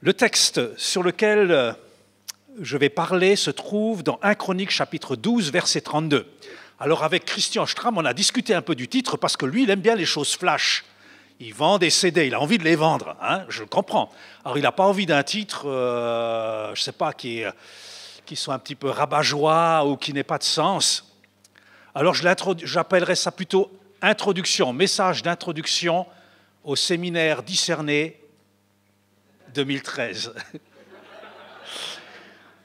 Le texte sur lequel je vais parler se trouve dans 1 Chroniques chapitre 12, verset 32. Alors avec Christian Stram, on a discuté un peu du titre parce que lui, il aime bien les choses flash. Il vend des CD, il a envie de les vendre, hein, je le comprends. Alors il n'a pas envie d'un titre, je ne sais pas, qui soit un petit peu rabat-joie ou qui n'ait pas de sens. Alors j'appellerais ça plutôt introduction, message d'introduction au séminaire Discerner 2013.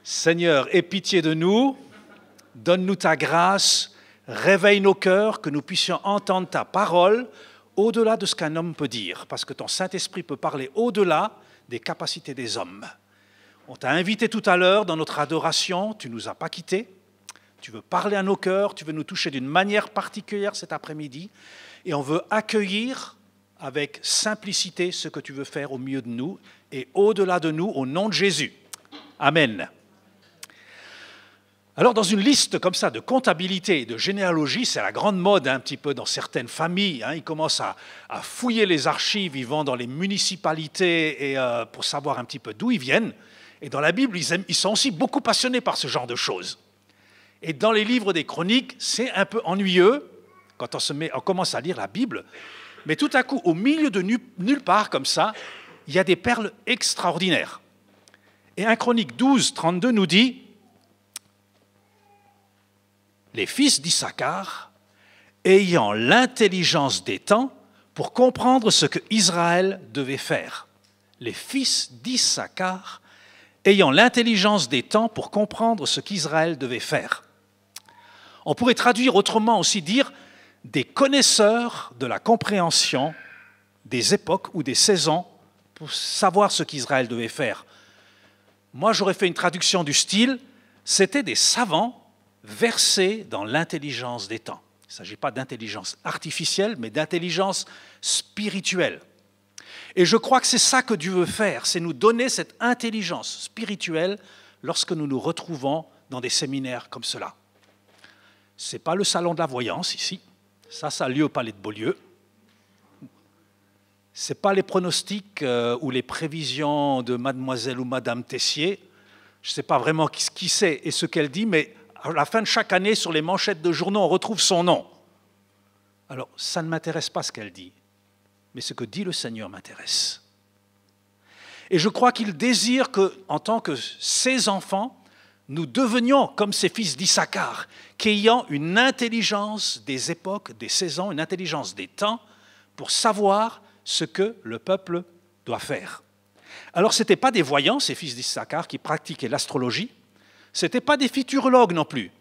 Seigneur, aie pitié de nous, donne-nous ta grâce, réveille nos cœurs, que nous puissions entendre ta parole au-delà de ce qu'un homme peut dire, parce que ton Saint-Esprit peut parler au-delà des capacités des hommes. On t'a invité tout à l'heure dans notre adoration, tu ne nous as pas quittés, tu veux parler à nos cœurs, tu veux nous toucher d'une manière particulière cet après-midi, et on veut accueillir avec simplicité ce que tu veux faire au milieu de nous et au-delà de nous, au nom de Jésus. Amen. Alors, dans une liste comme ça de comptabilité et de généalogie, c'est la grande mode un petit peu dans certaines familles. Ils commencent à fouiller les archives, ils vont dans les municipalités et, pour savoir un petit peu d'où ils viennent. Et dans la Bible, ils sont aussi beaucoup passionnés par ce genre de choses. Et dans les livres des chroniques, c'est un peu ennuyeux quand on commence à lire la Bible. Mais tout à coup, au milieu de nulle part comme ça, il y a des perles extraordinaires. Et 1 Chroniques 12, 32 nous dit « Les fils d'Issachar, ayant l'intelligence des temps pour comprendre ce que Israël devait faire. » Les fils d'Issachar, ayant l'intelligence des temps pour comprendre ce qu'Israël devait faire. On pourrait traduire autrement aussi dire des connaisseurs de la compréhension des époques ou des saisons pour savoir ce qu'Israël devait faire. Moi, j'aurais fait une traduction du style, c'était des savants versés dans l'intelligence des temps. Il ne s'agit pas d'intelligence artificielle, mais d'intelligence spirituelle. Et je crois que c'est ça que Dieu veut faire, c'est nous donner cette intelligence spirituelle lorsque nous nous retrouvons dans des séminaires comme cela. Ce n'est pas le salon de la voyance ici. Ça a lieu au Palais de Beaulieu. Ce n'est pas les pronostics ou les prévisions de mademoiselle ou madame Tessier. Je ne sais pas vraiment qui c'est et ce qu'elle dit, mais à la fin de chaque année, sur les manchettes de journaux, on retrouve son nom. Alors, ça ne m'intéresse pas ce qu'elle dit, mais ce que dit le Seigneur m'intéresse. Et je crois qu'il désire qu'en tant que ses enfants, nous devenions comme ces fils d'Issachar, qu'ayant une intelligence des époques, des saisons, une intelligence des temps, pour savoir ce que le peuple doit faire. Alors, ce n'étaient pas des voyants, ces fils d'Issachar, qui pratiquaient l'astrologie, ce n'étaient pas des futurologues non plus.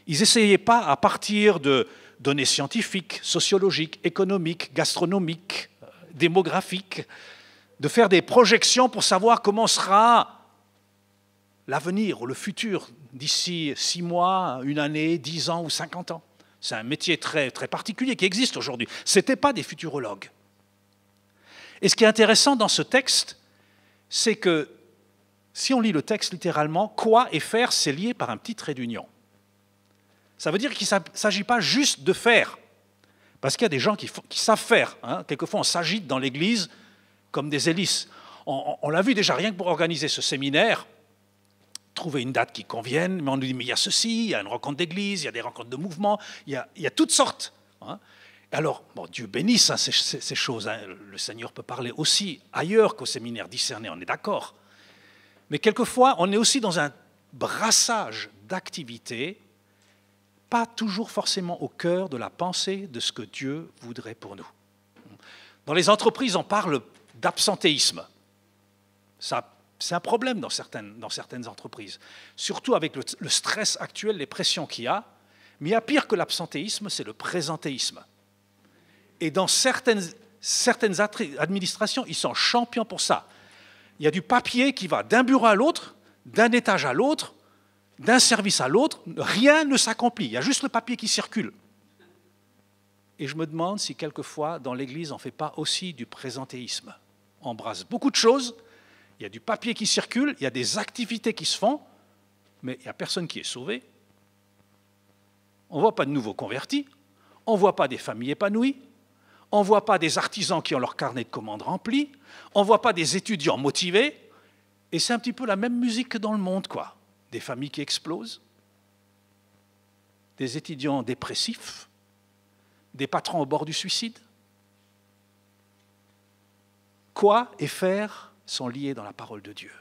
Ils n'essayaient pas, à partir de données scientifiques, sociologiques, économiques, gastronomiques, démographiques, de faire des projections pour savoir comment sera l'avenir ou le futur d'ici 6 mois, 1 année, 10 ans ou 50 ans. C'est un métier très, très particulier qui existe aujourd'hui. Ce n'étaient pas des futurologues. Et ce qui est intéressant dans ce texte, c'est que si on lit le texte littéralement, quoi et faire, c'est lié par un petit trait d'union. Ça veut dire qu'il ne s'agit pas juste de faire, parce qu'il y a des gens qui savent faire. Quelquefois, on s'agite dans l'Église comme des hélices. On l'a vu déjà, rien que pour organiser ce séminaire, trouver une date qui convienne, mais on nous dit, mais il y a ceci, il y a une rencontre d'église, il y a des rencontres de mouvement, il y a toutes sortes. Hein. Alors, bon, Dieu bénisse hein, ces choses. Hein. Le Seigneur peut parler aussi ailleurs qu'au séminaire discerné, on est d'accord. Mais quelquefois, on est aussi dans un brassage d'activités, pas toujours forcément au cœur de la pensée de ce que Dieu voudrait pour nous. Dans les entreprises, on parle d'absentéisme. Ça, c'est un problème dans certaines entreprises, surtout avec le stress actuel, les pressions qu'il y a. Mais il y a pire que l'absentéisme, c'est le présentéisme. Et dans certaines administrations, ils sont champions pour ça. Il y a du papier qui va d'un bureau à l'autre, d'un étage à l'autre, d'un service à l'autre, rien ne s'accomplit, il y a juste le papier qui circule. Et je me demande si quelquefois, dans l'Église, on ne fait pas aussi du présentéisme. On embrasse beaucoup de choses, il y a du papier qui circule, il y a des activités qui se font, mais il n'y a personne qui est sauvé. On ne voit pas de nouveaux convertis, on ne voit pas des familles épanouies, on ne voit pas des artisans qui ont leur carnet de commandes rempli, on ne voit pas des étudiants motivés, et c'est un petit peu la même musique que dans le monde, quoi. Des familles qui explosent, des étudiants dépressifs, des patrons au bord du suicide. Quoi et faire sont liés dans la parole de Dieu.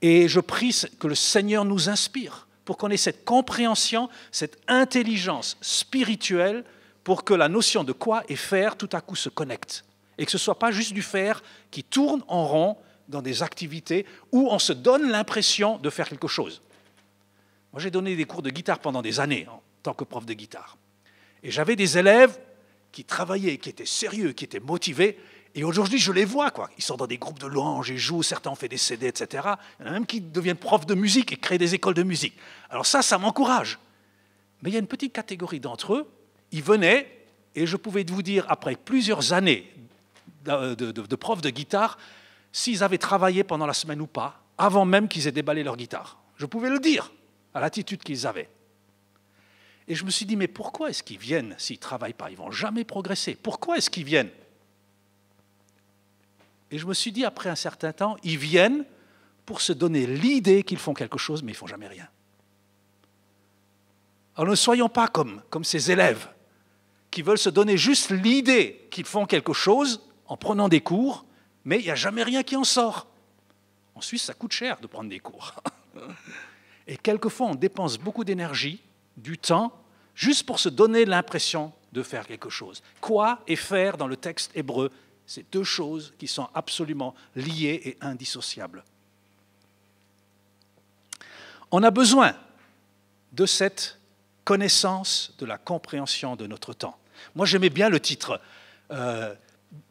Et je prie que le Seigneur nous inspire pour qu'on ait cette compréhension, cette intelligence spirituelle pour que la notion de quoi et faire tout à coup se connecte. Et que ce ne soit pas juste du faire qui tourne en rond dans des activités où on se donne l'impression de faire quelque chose. Moi, j'ai donné des cours de guitare pendant des années en tant que prof de guitare. Et j'avais des élèves qui travaillaient, qui étaient sérieux, qui étaient motivés. Et aujourd'hui, je les vois, quoi. Ils sont dans des groupes de louanges, ils jouent, certains ont fait des CD, etc. Il y en a même qui deviennent profs de musique et créent des écoles de musique. Alors ça m'encourage. Mais il y a une petite catégorie d'entre eux, ils venaient, et je pouvais vous dire, après plusieurs années de profs de guitare, s'ils avaient travaillé pendant la semaine ou pas, avant même qu'ils aient déballé leur guitare. Je pouvais le dire, à l'attitude qu'ils avaient. Et je me suis dit, mais pourquoi est-ce qu'ils viennent s'ils ne travaillent pas? Ils ne vont jamais progresser. Pourquoi est-ce qu'ils viennent? Et je me suis dit, après un certain temps, ils viennent pour se donner l'idée qu'ils font quelque chose, mais ils ne font jamais rien. Alors ne soyons pas comme ces élèves qui veulent se donner juste l'idée qu'ils font quelque chose en prenant des cours, mais il n'y a jamais rien qui en sort. En Suisse, ça coûte cher de prendre des cours. Et quelquefois, on dépense beaucoup d'énergie, du temps, juste pour se donner l'impression de faire quelque chose. Quoi et faire dans le texte hébreu, c'est deux choses qui sont absolument liées et indissociables. On a besoin de cette connaissance, de la compréhension de notre temps. Moi, j'aimais bien le titre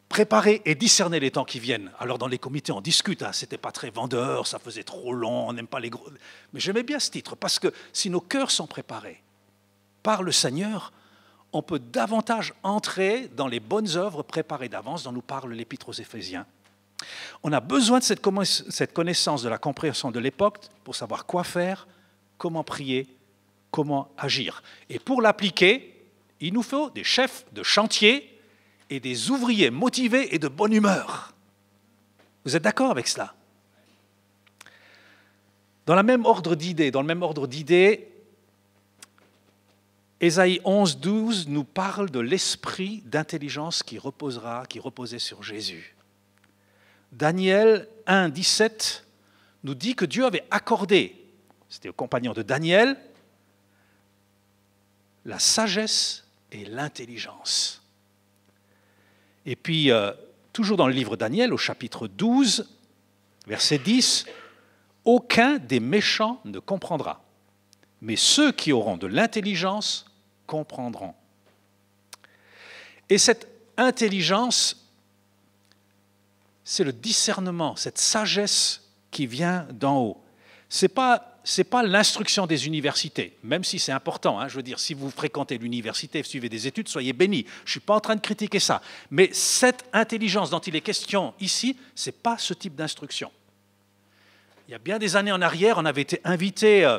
préparer et discerner les temps qui viennent. Alors dans les comités, on discute, hein, c'était pas très vendeur, ça faisait trop long, on n'aime pas les gros... Mais j'aimais bien ce titre, parce que si nos cœurs sont préparés par le Seigneur, on peut davantage entrer dans les bonnes œuvres préparées d'avance dont nous parle l'Épître aux Éphésiens. On a besoin de cette connaissance de la compréhension de l'époque pour savoir quoi faire, comment prier, comment agir. Et pour l'appliquer, il nous faut des chefs de chantier et des ouvriers motivés et de bonne humeur. Vous êtes d'accord avec cela? Dans le même ordre d'idées, Ésaïe 11, 12 nous parle de l'esprit d'intelligence qui reposait sur Jésus. Daniel 1, 17 nous dit que Dieu avait accordé, c'était aux compagnons de Daniel, la sagesse et l'intelligence. Et puis, toujours dans le livre Daniel, au chapitre 12, verset 10, « Aucun des méchants ne comprendra, mais ceux qui auront de l'intelligence comprendront. » Et cette intelligence, c'est le discernement, cette sagesse qui vient d'en haut. C'est pas l'instruction des universités, même si c'est important. Hein, je veux dire, si vous fréquentez l'université, suivez des études, soyez bénis. Je ne suis pas en train de critiquer ça. Mais cette intelligence dont il est question ici, ce n'est pas ce type d'instruction. Il y a bien des années en arrière, on avait été invités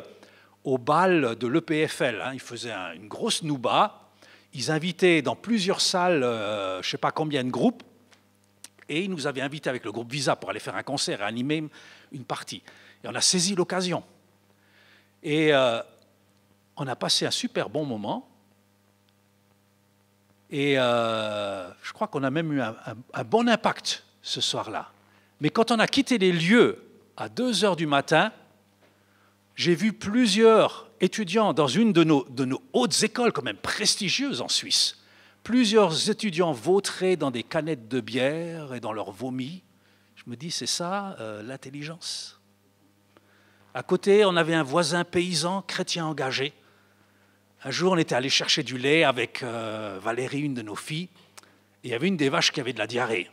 au bal de l'EPFL. Hein, ils faisaient une grosse nouba. Ils invitaient dans plusieurs salles, je ne sais pas combien de groupes. Et il nous avait invités avec le groupe Visa pour aller faire un concert et animer une partie. Et on a saisi l'occasion. Et on a passé un super bon moment. Et je crois qu'on a même eu un bon impact ce soir-là. Mais quand on a quitté les lieux à 2 heures du matin, j'ai vu plusieurs étudiants dans une de nos hautes écoles, quand même prestigieuses en Suisse, plusieurs étudiants vautrés dans des canettes de bière et dans leur vomi. Je me dis, c'est ça l'intelligence. À côté, on avait un voisin paysan, chrétien engagé. Un jour, on était allé chercher du lait avec Valérie, une de nos filles, et il y avait une des vaches qui avait de la diarrhée.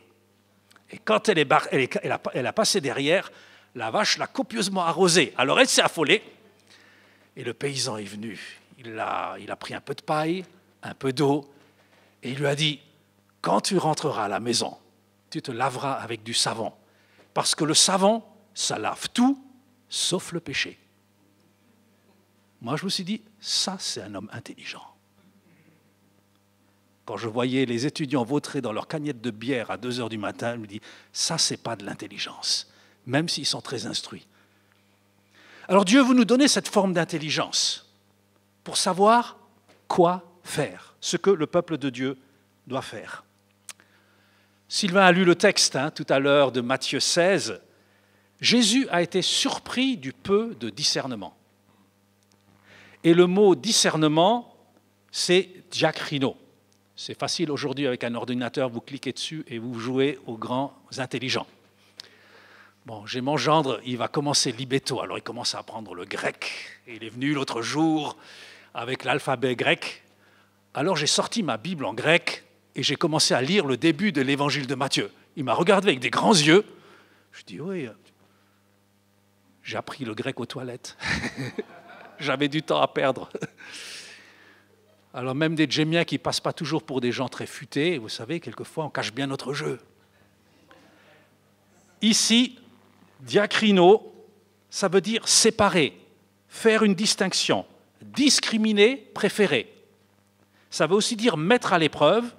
Et quand elle a passé derrière, la vache l'a copieusement arrosée. Alors elle s'est affolée, et le paysan est venu. Il a pris un peu de paille, un peu d'eau, et il lui a dit, quand tu rentreras à la maison, tu te laveras avec du savon, parce que le savon, ça lave tout, sauf le péché. Moi, je me suis dit, ça, c'est un homme intelligent. Quand je voyais les étudiants vautrer dans leur cagnette de bière à 2 heures du matin, je me dis, ça, c'est pas de l'intelligence, même s'ils sont très instruits. Alors Dieu veut nous donner cette forme d'intelligence pour savoir quoi faire, ce que le peuple de Dieu doit faire. Sylvain a lu le texte tout à l'heure de Matthieu 16. Jésus a été surpris du peu de discernement. Et le mot discernement, c'est diakrino. C'est facile aujourd'hui avec un ordinateur, vous cliquez dessus et vous jouez aux grands intelligents. Bon, j'ai mon gendre, il va commencer l'ibéto, alors il commence à apprendre le grec. Et il est venu l'autre jour avec l'alphabet grec. Alors j'ai sorti ma Bible en grec et j'ai commencé à lire le début de l'évangile de Matthieu. Il m'a regardé avec des grands yeux. Je dis, oui, j'ai appris le grec aux toilettes. J'avais du temps à perdre. Alors même des djémiens qui ne passent pas toujours pour des gens très futés, vous savez, quelquefois on cache bien notre jeu. Ici, diakrino, ça veut dire séparer, faire une distinction, discriminer, préférer. Ça veut aussi dire mettre à l'épreuve,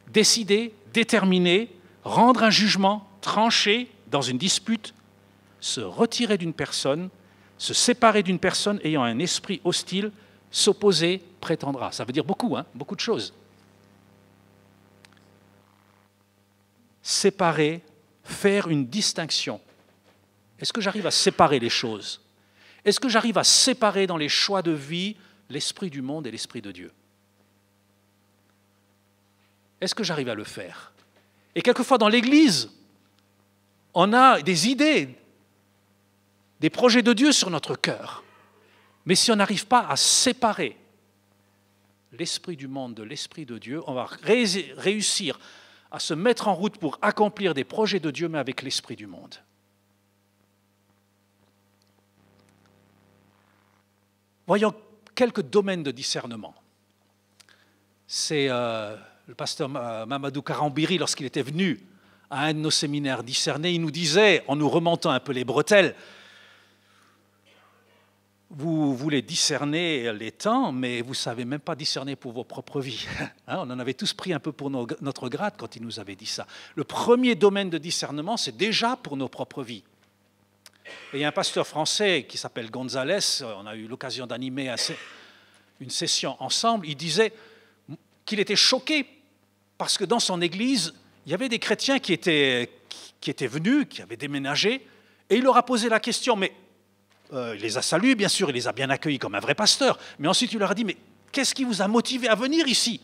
décider, déterminer, rendre un jugement, trancher dans une dispute, se retirer d'une personne, se séparer d'une personne ayant un esprit hostile, s'opposer, prétendra. Ça veut dire beaucoup, beaucoup de choses. Séparer, faire une distinction. Est-ce que j'arrive à séparer les choses? Est-ce que j'arrive à séparer dans les choix de vie l'esprit du monde et l'esprit de Dieu? Est-ce que j'arrive à le faire? Et quelquefois dans l'Église, on a des idées, des projets de Dieu sur notre cœur. Mais si on n'arrive pas à séparer l'esprit du monde de l'esprit de Dieu, on va réussir à se mettre en route pour accomplir des projets de Dieu, mais avec l'esprit du monde. Voyons quelques domaines de discernement. C'est le pasteur Mamadou Karambiri, lorsqu'il était venu à un de nos séminaires discernés, il nous disait, en nous remontant un peu les bretelles, vous voulez discerner les temps, mais vous ne savez même pas discerner pour vos propres vies. On en avait tous pris un peu pour notre grade quand il nous avait dit ça. Le premier domaine de discernement, c'est déjà pour nos propres vies. Et il y a un pasteur français qui s'appelle Gonzalez, on a eu l'occasion d'animer une session ensemble, il disait qu'il était choqué parce que dans son église, il y avait des chrétiens qui étaient venus, qui avaient déménagé, et il leur a posé la question, mais il les a salués, bien sûr, il les a bien accueillis comme un vrai pasteur, mais ensuite il leur a dit, mais qu'est-ce qui vous a motivé à venir ici?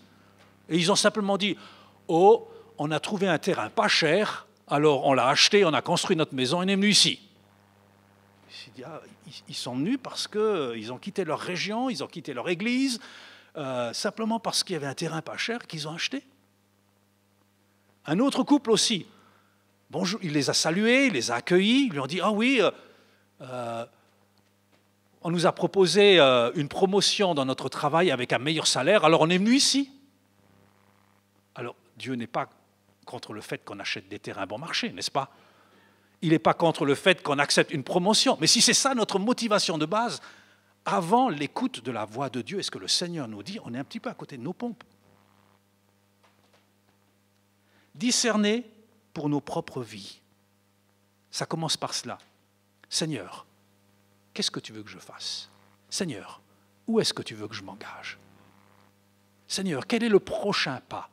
Et ils ont simplement dit, oh, on a trouvé un terrain pas cher, alors on l'a acheté, on a construit notre maison, on est venu ici. Ils sont venus parce qu'ils ont quitté leur région, ils ont quitté leur église, simplement parce qu'il y avait un terrain pas cher qu'ils ont acheté. Un autre couple aussi, bonjour, il les a salués, il les a accueillis, ils lui ont dit, ah oui, on nous a proposé une promotion dans notre travail avec un meilleur salaire, alors on est venu ici. Alors Dieu n'est pas contre le fait qu'on achète des terrains bon marché, n'est-ce pas? Il n'est pas contre le fait qu'on accepte une promotion. Mais si c'est ça notre motivation de base, avant l'écoute de la voix de Dieu et ce que le Seigneur nous dit, on est un petit peu à côté de nos pompes. Discerner, pour nos propres vies. Ça commence par cela. Seigneur, qu'est-ce que tu veux que je fasse? Seigneur, où est-ce que tu veux que je m'engage? Seigneur, quel est le prochain pas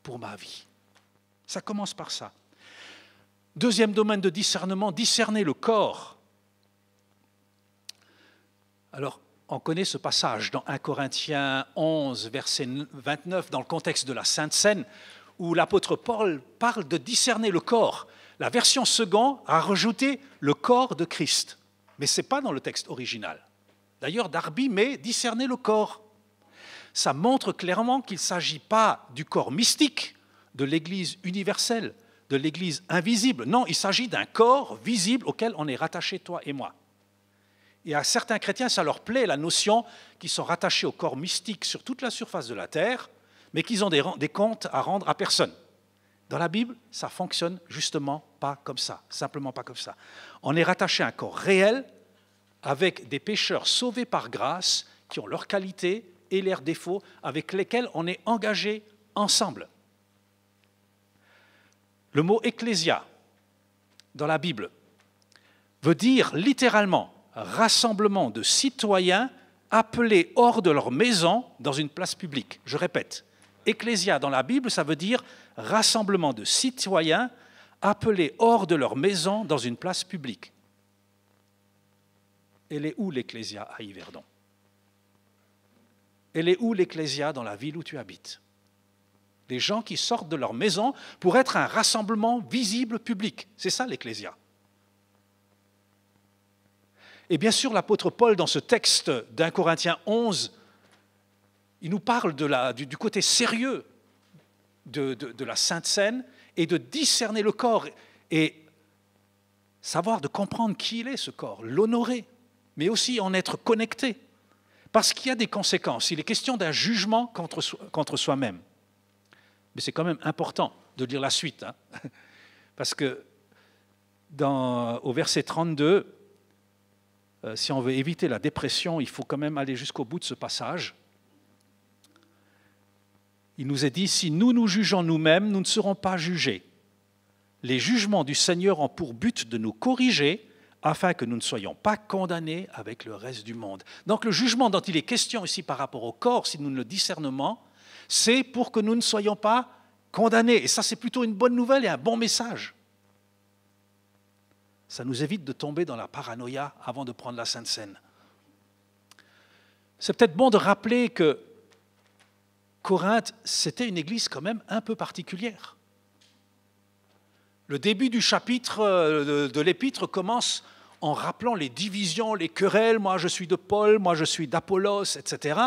pour ma vie? Ça commence par ça. Deuxième domaine de discernement, discerner le corps. Alors, on connaît ce passage dans 1 Corinthiens 11, verset 29, dans le contexte de la Sainte Seine, où l'apôtre Paul parle de discerner le corps. La version seconde a rajouté le corps de Christ. Mais ce n'est pas dans le texte original. D'ailleurs, Darby met discerner le corps. Ça montre clairement qu'il ne s'agit pas du corps mystique de l'Église universelle, de l'Église invisible. Non, il s'agit d'un corps visible auquel on est rattaché, toi et moi. Et à certains chrétiens, ça leur plaît, la notion qu'ils sont rattachés au corps mystique sur toute la surface de la terre, mais qu'ils ont des comptes à rendre à personne. Dans la Bible, ça ne fonctionne justement pas comme ça, simplement pas comme ça. On est rattaché à un corps réel avec des pécheurs sauvés par grâce qui ont leurs qualités et leurs défauts, avec lesquels on est engagé ensemble. Le mot « ecclésia » dans la Bible veut dire littéralement rassemblement de citoyens appelés hors de leur maison dans une place publique. Je répète, ecclésia dans la Bible, ça veut dire rassemblement de citoyens appelés hors de leur maison dans une place publique. Elle est où l'ecclésia à Yverdon? Elle est où l'ecclésia dans la ville où tu habites? Des gens qui sortent de leur maison pour être un rassemblement visible public. C'est ça l'ecclésia. Et bien sûr, l'apôtre Paul, dans ce texte d'1 Corinthiens 11, il nous parle du côté sérieux de la Sainte Seine et de discerner le corps et savoir, de comprendre qui il est, ce corps, l'honorer, mais aussi en être connecté. Parce qu'il y a des conséquences. Il est question d'un jugement contre soi-même. Mais c'est quand même important de lire la suite. Hein, parce que au verset 32, si on veut éviter la dépression, il faut quand même aller jusqu'au bout de ce passage. Il nous est dit, si nous nous jugeons nous-mêmes, nous ne serons pas jugés. Les jugements du Seigneur ont pour but de nous corriger, afin que nous ne soyons pas condamnés avec le reste du monde. Donc le jugement dont il est question ici par rapport au corps, si nous le discernement, c'est pour que nous ne soyons pas condamnés. Et ça, c'est plutôt une bonne nouvelle et un bon message. Ça nous évite de tomber dans la paranoïa avant de prendre la Sainte Seine. C'est peut-être bon de rappeler que Corinthe, c'était une église quand même un peu particulière. Le début du chapitre de l'épître commence en rappelant les divisions, les querelles, moi je suis de Paul, moi je suis d'Apollos, etc.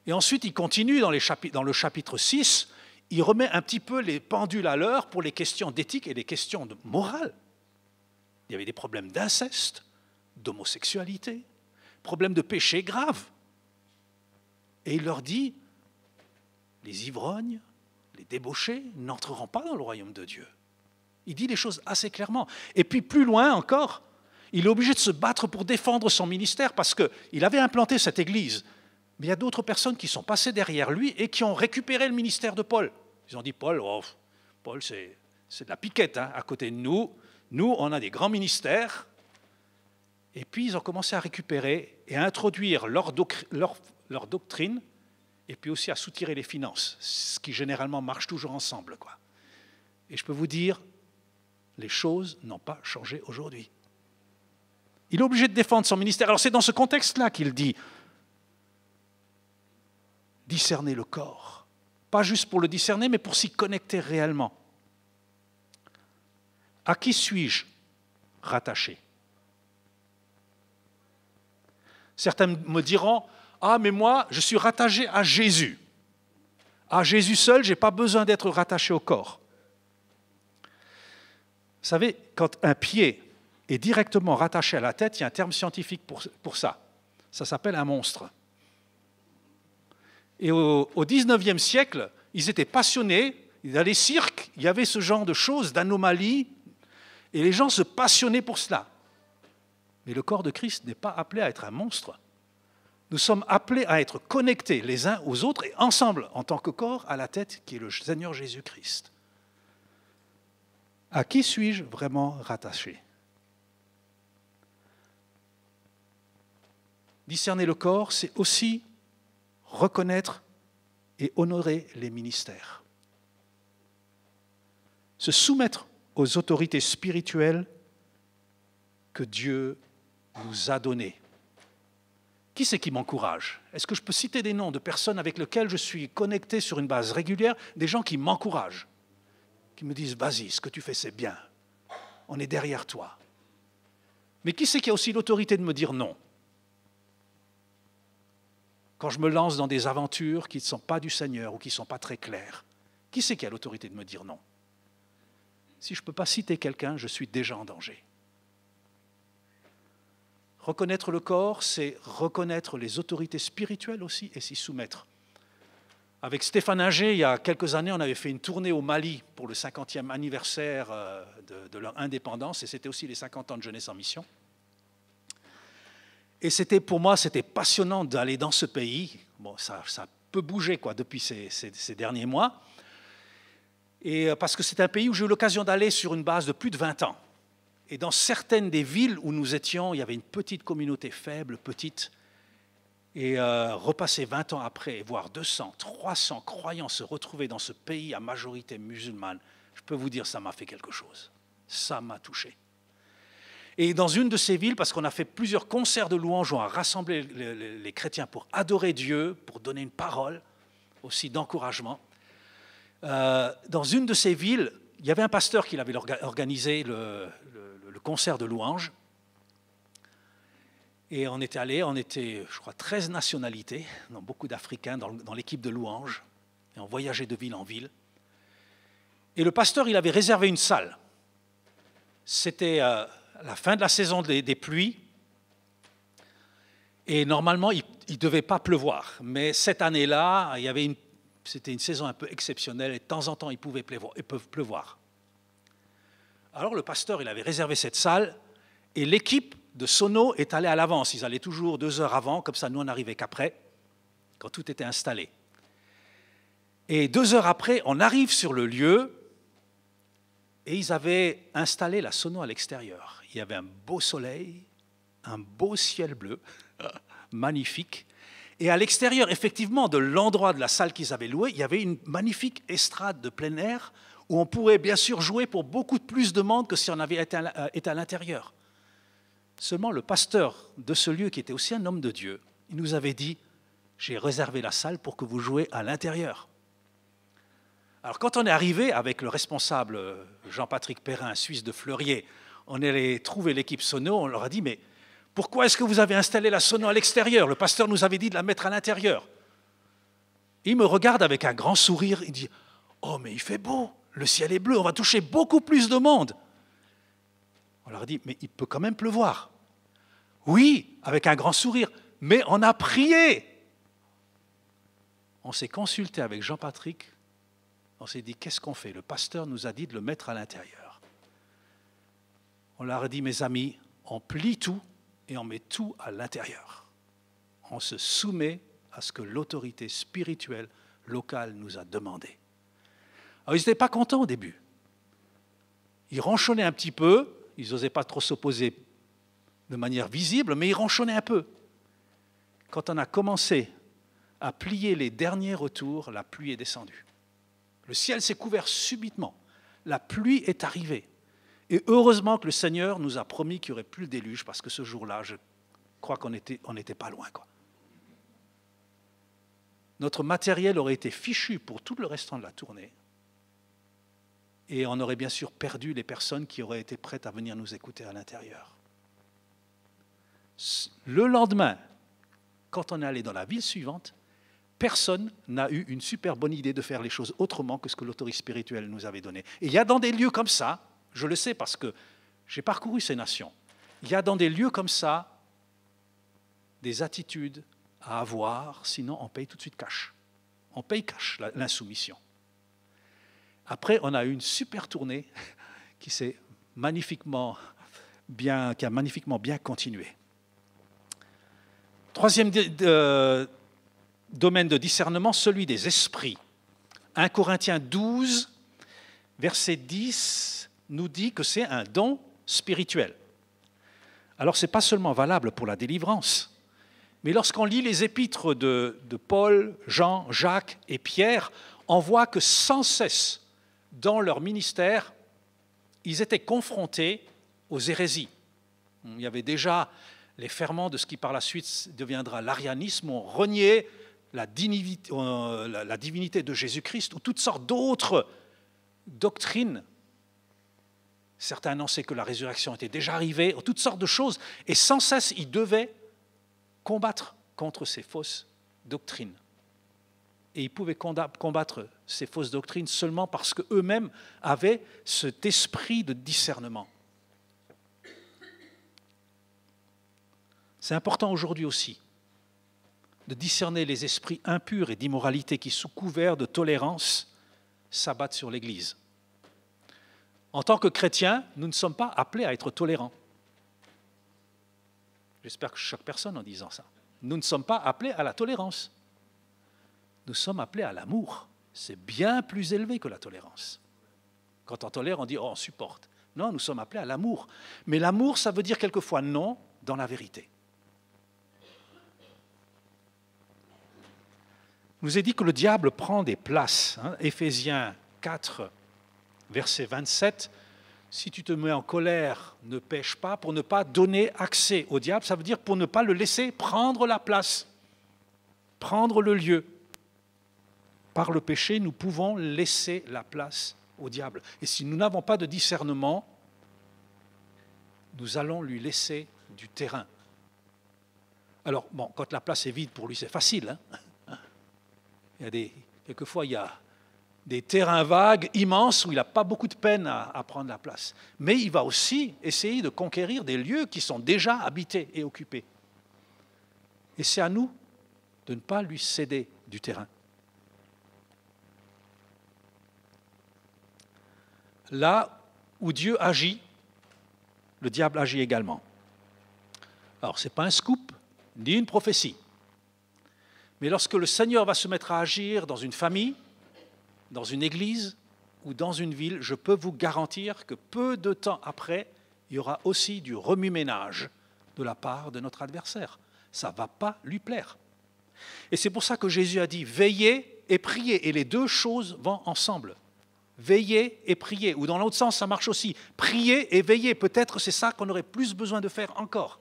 Et ensuite il continue dans le chapitre 6, il remet un petit peu les pendules à l'heure pour les questions d'éthique et les questions de morale. Il y avait des problèmes d'inceste, d'homosexualité, problèmes de péché graves. Et il leur dit, les ivrognes, les débauchés n'entreront pas dans le royaume de Dieu. Il dit les choses assez clairement. Et puis plus loin encore, il est obligé de se battre pour défendre son ministère parce qu'il avait implanté cette église. Mais il y a d'autres personnes qui sont passées derrière lui et qui ont récupéré le ministère de Paul. Ils ont dit, Paul, c'est de la piquette hein, à côté de nous. Nous, on a des grands ministères. Et puis, ils ont commencé à récupérer et à introduire leur doctrine et puis aussi à soutirer les finances, ce qui généralement marche toujours ensemble, quoi. Et je peux vous dire, les choses n'ont pas changé aujourd'hui. Il est obligé de défendre son ministère. Alors c'est dans ce contexte-là qu'il dit discerner le corps. Pas juste pour le discerner, mais pour s'y connecter réellement. À qui suis-je rattaché? Certains me diront, ah, mais moi, je suis rattaché à Jésus. À Jésus seul, je n'ai pas besoin d'être rattaché au corps. Vous savez, quand un pied est directement rattaché à la tête, il y a un terme scientifique pour ça. Ça s'appelle un monstre. Et au XIXe siècle, ils étaient passionnés. Dans les cirques, il y avait ce genre de choses, d'anomalies, et les gens se passionnaient pour cela. Mais le corps de Christ n'est pas appelé à être un monstre. Nous sommes appelés à être connectés les uns aux autres et ensemble, en tant que corps, à la tête qui est le Seigneur Jésus-Christ. À qui suis-je vraiment rattaché? Discerner le corps, c'est aussi reconnaître et honorer les ministères. Se soumettre aux autorités spirituelles que Dieu nous a données. Qui c'est qui m'encourage? Est-ce que je peux citer des noms de personnes avec lesquelles je suis connecté sur une base régulière, des gens qui m'encouragent, qui me disent « Vas-y, ce que tu fais, c'est bien. On est derrière toi. » Mais qui c'est qui a aussi l'autorité de me dire non? Quand je me lance dans des aventures qui ne sont pas du Seigneur ou qui ne sont pas très claires, qui c'est qui a l'autorité de me dire non? Si je ne peux pas citer quelqu'un, je suis déjà en danger. Reconnaître le corps, c'est reconnaître les autorités spirituelles aussi et s'y soumettre. Avec Stéphane Inger, il y a quelques années, on avait fait une tournée au Mali pour le 50e anniversaire de leur indépendance, et c'était aussi les 50 ans de Jeunesse en Mission. Et pour moi, c'était passionnant d'aller dans ce pays. Bon, ça peut bouger quoi, depuis ces derniers mois. Et parce que c'est un pays où j'ai eu l'occasion d'aller sur une base de plus de 20 ans. Et dans certaines des villes où nous étions, il y avait une petite communauté faible, petite. Et repasser 20 ans après et voir 200, 300 croyants se retrouver dans ce pays à majorité musulmane, je peux vous dire, ça m'a fait quelque chose. Ça m'a touché. Et dans une de ces villes, parce qu'on a fait plusieurs concerts de louanges, on a rassemblé les chrétiens pour adorer Dieu, pour donner une parole, aussi d'encouragement. Dans une de ces villes, il y avait un pasteur qui avait organisé le concert de louanges. Et on était allés, on était, je crois, 13 nationalités, donc beaucoup d'Africains dans l'équipe de louanges. Et on voyageait de ville en ville. Et le pasteur, il avait réservé une salle. C'était la fin de la saison des pluies. Et normalement, il ne devait pas pleuvoir. Mais cette année-là, c'était une saison un peu exceptionnelle. Et de temps en temps, il pouvait pleuvoir. Alors le pasteur, il avait réservé cette salle. Et l'équipe de Sono est allée à l'avance. Ils allaient toujours 2 heures avant. Comme ça, nous, on n'arrivait qu'après, quand tout était installé. Et 2 heures après, on arrive sur le lieu. Et ils avaient installé la Sono à l'extérieur. Il y avait un beau soleil, un beau ciel bleu, magnifique. Et à l'extérieur, effectivement, de l'endroit de la salle qu'ils avaient louée, il y avait une magnifique estrade de plein air où on pourrait bien sûr jouer pour beaucoup plus de monde que si on avait été à l'intérieur. Seulement, le pasteur de ce lieu, qui était aussi un homme de Dieu, il nous avait dit « J'ai réservé la salle pour que vous jouiez à l'intérieur ». Alors, quand on est arrivé avec le responsable Jean-Patrick Perrin, suisse de Fleurier, on est allé trouver l'équipe Sono, on leur a dit « Mais pourquoi est-ce que vous avez installé la Sono à l'extérieur? Le pasteur nous avait dit de la mettre à l'intérieur. » Il me regarde avec un grand sourire, il dit « Oh, mais il fait beau, le ciel est bleu, on va toucher beaucoup plus de monde. » On leur a dit « Mais il peut quand même pleuvoir. » Oui, avec un grand sourire, mais on a prié. On s'est consulté avec Jean-Patrick. On s'est dit, qu'est-ce qu'on fait? Le pasteur nous a dit de le mettre à l'intérieur. On leur a dit, mes amis, on plie tout et on met tout à l'intérieur. On se soumet à ce que l'autorité spirituelle locale nous a demandé. Alors, ils n'étaient pas contents au début. Ils ronchonnaient un petit peu, ils n'osaient pas trop s'opposer de manière visible, mais ils ronchonnaient un peu. Quand on a commencé à plier les derniers retours, la pluie est descendue. Le ciel s'est couvert subitement. La pluie est arrivée. Et heureusement que le Seigneur nous a promis qu'il n'y aurait plus le déluge, parce que ce jour-là, je crois qu'on n'était pas loin, quoi. Notre matériel aurait été fichu pour tout le restant de la tournée. Et on aurait bien sûr perdu les personnes qui auraient été prêtes à venir nous écouter à l'intérieur. Le lendemain, quand on est allé dans la ville suivante, personne n'a eu une super bonne idée de faire les choses autrement que ce que l'autorité spirituelle nous avait donné. Et il y a dans des lieux comme ça, je le sais parce que j'ai parcouru ces nations, il y a dans des lieux comme ça des attitudes à avoir, sinon on paye tout de suite cash. On paye cash l'insoumission. Après, on a eu une super tournée qui a magnifiquement bien continué. Troisième domaine de discernement, celui des esprits. 1 Corinthiens 12, versets 10, nous dit que c'est un don spirituel. Alors ce n'est pas seulement valable pour la délivrance, mais lorsqu'on lit les épîtres de Paul, Jean, Jacques et Pierre, on voit que sans cesse, dans leur ministère, ils étaient confrontés aux hérésies. Il y avait déjà les ferments de ce qui par la suite deviendra l'arianisme, où on reniait la divinité de Jésus-Christ, ou toutes sortes d'autres doctrines. Certains annonçaient que la résurrection était déjà arrivée, toutes sortes de choses, et sans cesse, ils devaient combattre contre ces fausses doctrines. Et ils pouvaient combattre ces fausses doctrines seulement parce qu'eux-mêmes avaient cet esprit de discernement. C'est important aujourd'hui aussi de discerner les esprits impurs et d'immoralité qui, sous couvert de tolérance, s'abattent sur l'Église. En tant que chrétiens, nous ne sommes pas appelés à être tolérants. J'espère que je choque personne en disant ça. Nous ne sommes pas appelés à la tolérance. Nous sommes appelés à l'amour. C'est bien plus élevé que la tolérance. Quand on tolère, on dit « oh, on supporte ». Non, nous sommes appelés à l'amour. Mais l'amour, ça veut dire quelquefois non dans la vérité. Il nous est dit que le diable prend des places. Éphésiens 4, verset 27, « Si tu te mets en colère, ne pêche pas, pour ne pas donner accès au diable. » Ça veut dire pour ne pas le laisser prendre la place, prendre le lieu. Par le péché, nous pouvons laisser la place au diable. Et si nous n'avons pas de discernement, nous allons lui laisser du terrain. Alors, bon, quand la place est vide, pour lui, c'est facile. Quelquefois, il y a des terrains vagues immenses où il n'a pas beaucoup de peine à prendre la place. Mais il va aussi essayer de conquérir des lieux qui sont déjà habités et occupés. Et c'est à nous de ne pas lui céder du terrain. Là où Dieu agit, le diable agit également. Alors, ce n'est pas un scoop, ni une prophétie. Mais lorsque le Seigneur va se mettre à agir dans une famille, dans une église ou dans une ville, je peux vous garantir que peu de temps après, il y aura aussi du remue-ménage de la part de notre adversaire. Ça ne va pas lui plaire. Et c'est pour ça que Jésus a dit « veillez et priez ». Et les deux choses vont ensemble. Veillez et priez. Ou dans l'autre sens, ça marche aussi. Priez et veillez. Peut-être c'est ça qu'on aurait plus besoin de faire encore.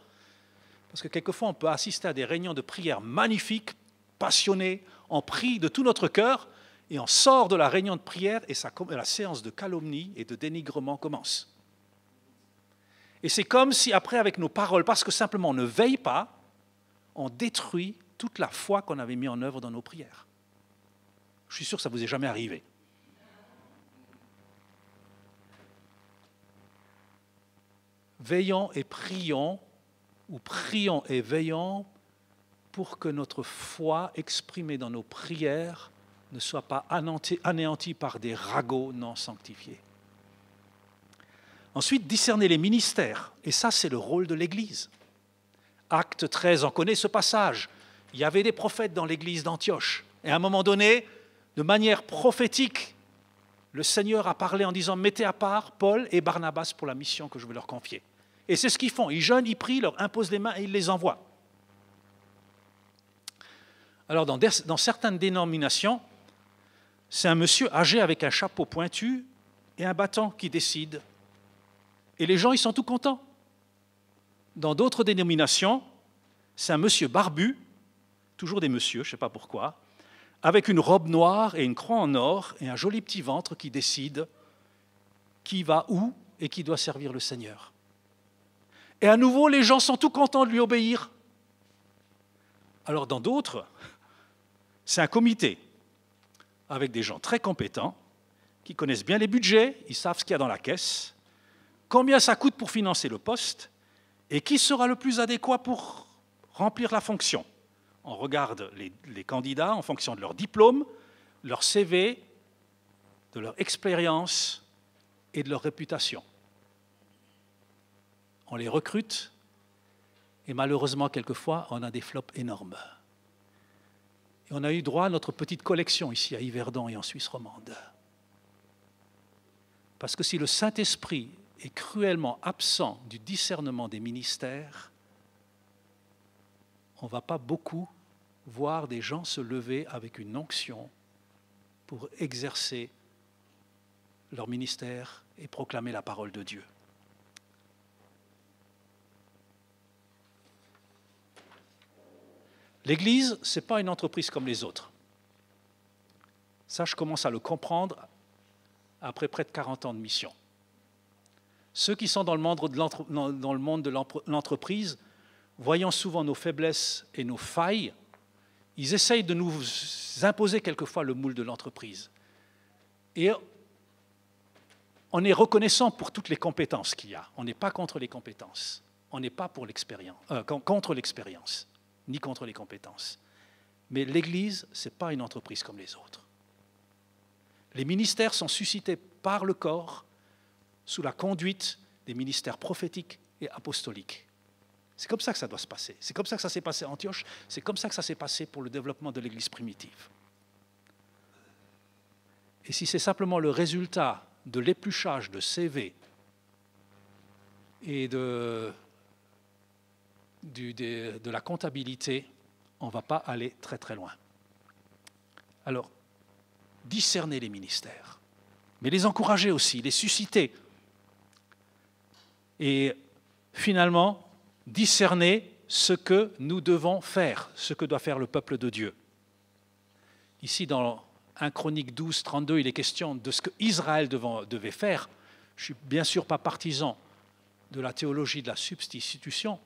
Parce que quelquefois, on peut assister à des réunions de prière magnifiques, passionnées, on prie de tout notre cœur, et on sort de la réunion de prière, et la séance de calomnie et de dénigrement commence. Et c'est comme si après, avec nos paroles, parce que simplement on ne veille pas, on détruit toute la foi qu'on avait mis en œuvre dans nos prières. Je suis sûr que ça ne vous est jamais arrivé. Veillons et prions, ou prions et veillons pour que notre foi exprimée dans nos prières ne soit pas anéantie par des ragots non sanctifiés. Ensuite, discerner les ministères, et ça c'est le rôle de l'Église. Acte 13, on connaît ce passage. Il y avait des prophètes dans l'Église d'Antioche, et à un moment donné, de manière prophétique, le Seigneur a parlé en disant « mettez à part Paul et Barnabas pour la mission que je vais leur confier ». Et c'est ce qu'ils font. Ils jeûnent, ils prient, leur imposent les mains et ils les envoient. Alors, dans certaines dénominations, c'est un monsieur âgé avec un chapeau pointu et un bâton qui décide. Et les gens, ils sont tout contents. Dans d'autres dénominations, c'est un monsieur barbu, toujours des messieurs, je ne sais pas pourquoi, avec une robe noire et une croix en or et un joli petit ventre qui décide qui va où et qui doit servir le Seigneur. Et à nouveau, les gens sont tout contents de lui obéir. Alors dans d'autres, c'est un comité avec des gens très compétents qui connaissent bien les budgets, ils savent ce qu'il y a dans la caisse, combien ça coûte pour financer le poste et qui sera le plus adéquat pour remplir la fonction. On regarde les candidats en fonction de leur diplôme, leur CV, de leur expérience et de leur réputation. On les recrute et malheureusement, quelquefois, on a des flops énormes. Et on a eu droit à notre petite collection ici à Yverdon et en Suisse romande. Parce que si le Saint-Esprit est cruellement absent du discernement des ministères, on ne va pas beaucoup voir des gens se lever avec une onction pour exercer leur ministère et proclamer la parole de Dieu. L'Église, ce n'est pas une entreprise comme les autres. Ça, je commence à le comprendre après près de 40 ans de mission. Ceux qui sont dans le monde de l'entreprise, voyant souvent nos faiblesses et nos failles, ils essayent de nous imposer quelquefois le moule de l'entreprise. Et on est reconnaissant pour toutes les compétences qu'il y a. On n'est pas contre les compétences. On n'est pas pour contre l'expérience, ni contre les compétences. Mais l'Église, ce n'est pas une entreprise comme les autres. Les ministères sont suscités par le corps sous la conduite des ministères prophétiques et apostoliques. C'est comme ça que ça doit se passer. C'est comme ça que ça s'est passé à Antioche. C'est comme ça que ça s'est passé pour le développement de l'Église primitive. Et si c'est simplement le résultat de l'épluchage de CV et de la comptabilité, on ne va pas aller très très loin. Alors, discerner les ministères, mais les encourager aussi, les susciter. Et finalement, discerner ce que nous devons faire, ce que doit faire le peuple de Dieu. Ici, dans 1 Chronique 12, 32, il est question de ce que Israël devait faire. Je ne suis bien sûr pas partisan de la théologie de la substitution,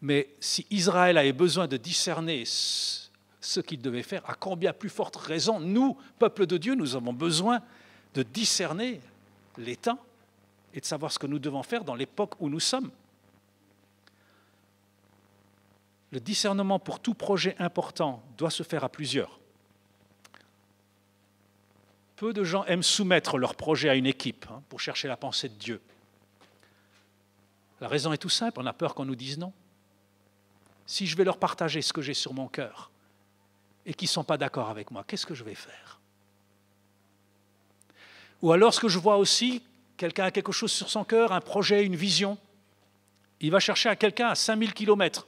mais si Israël avait besoin de discerner ce qu'il devait faire, à combien plus forte raison, nous, peuple de Dieu, nous avons besoin de discerner les temps et de savoir ce que nous devons faire dans l'époque où nous sommes. Le discernement pour tout projet important doit se faire à plusieurs. Peu de gens aiment soumettre leur projet à une équipe pour chercher la pensée de Dieu. La raison est tout simple, on a peur qu'on nous dise non. Si je vais leur partager ce que j'ai sur mon cœur et qu'ils ne sont pas d'accord avec moi, qu'est-ce que je vais faire? Ou alors, ce que je vois aussi, quelqu'un a quelque chose sur son cœur, un projet, une vision, il va chercher à quelqu'un à 5000 kilomètres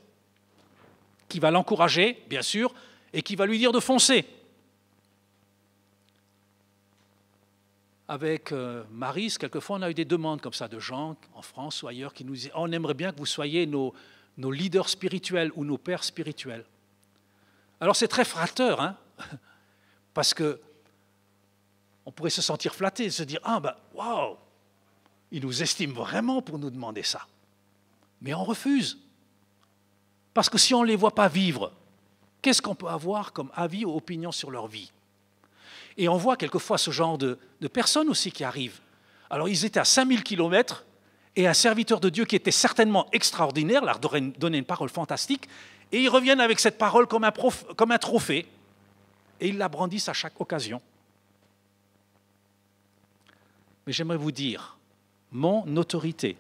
qui va l'encourager, bien sûr, et qui va lui dire de foncer. Avec Maryse, quelquefois, on a eu des demandes comme ça de gens, en France ou ailleurs, qui nous disaient « On aimerait bien que vous soyez nos leaders spirituels ou nos pères spirituels. » Alors c'est très flatteur, hein, parce que on pourrait se sentir flatté, se dire « Ah ben, waouh, ils nous estiment vraiment pour nous demander ça. » Mais on refuse. Parce que si on ne les voit pas vivre, qu'est-ce qu'on peut avoir comme avis ou opinion sur leur vie? Et on voit quelquefois ce genre de personnes aussi qui arrivent. Alors ils étaient à 5000 kilomètres et un serviteur de Dieu qui était certainement extraordinaire leur donnait une parole fantastique et ils reviennent avec cette parole comme un trophée et ils la brandissent à chaque occasion. Mais j'aimerais vous dire, mon autorité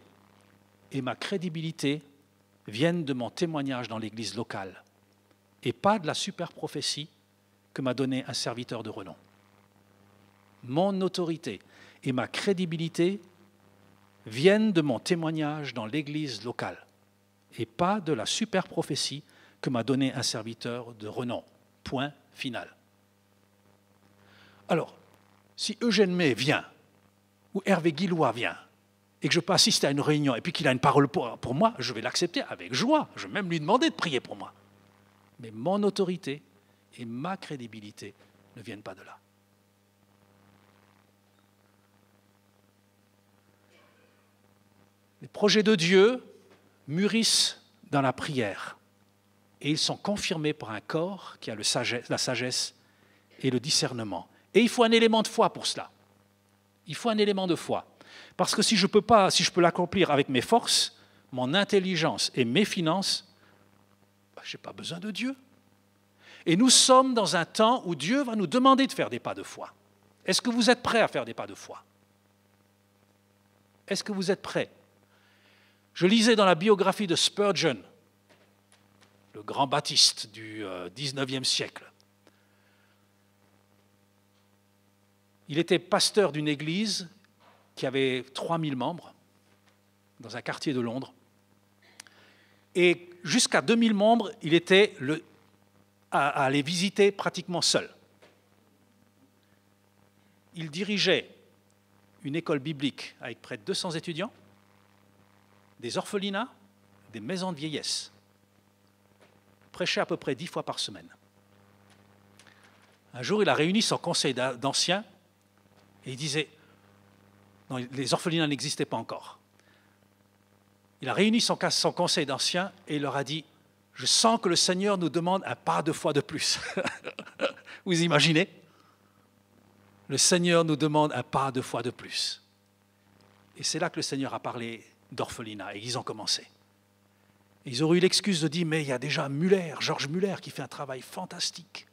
et ma crédibilité viennent de mon témoignage dans l'église locale et pas de la super prophétie que m'a donnée un serviteur de renom. Mon autorité et ma crédibilité viennent de mon témoignage dans l'église locale et pas de la super prophétie que m'a donnée un serviteur de renom. Point final. Alors, si Eugène May vient ou Hervé Guillois vient et que je peux assister à une réunion et puis qu'il a une parole pour moi, je vais l'accepter avec joie. Je vais même lui demander de prier pour moi. Mais mon autorité et ma crédibilité ne viennent pas de là. Les projets de Dieu mûrissent dans la prière et ils sont confirmés par un corps qui a la sagesse et le discernement. Et il faut un élément de foi pour cela. Il faut un élément de foi. Parce que si je peux l'accomplir avec mes forces, mon intelligence et mes finances, je n'ai pas besoin de Dieu. Et nous sommes dans un temps où Dieu va nous demander de faire des pas de foi. Est-ce que vous êtes prêts à faire des pas de foi? Est-ce que vous êtes prêts? Je lisais dans la biographie de Spurgeon, le grand baptiste du XIXe siècle. Il était pasteur d'une église qui avait 3000 membres dans un quartier de Londres. Et jusqu'à 2000 membres, il était à les visiter pratiquement seul. Il dirigeait une école biblique avec près de 200 étudiants, des orphelinats, des maisons de vieillesse. Prêchait à peu près 10 fois par semaine. Un jour, il a réuni son conseil d'anciens et il disait, non, les orphelinats n'existaient pas encore. Il a réuni son conseil d'anciens et il leur a dit, je sens que le Seigneur nous demande un pas de foi de plus. Vous imaginez? Le Seigneur nous demande un pas de foi de plus. Et c'est là que le Seigneur a parlé d'orphelinat et ils ont commencé. Et ils auraient eu l'excuse de dire, mais il y a déjà Muller, Georges Muller, qui fait un travail fantastique.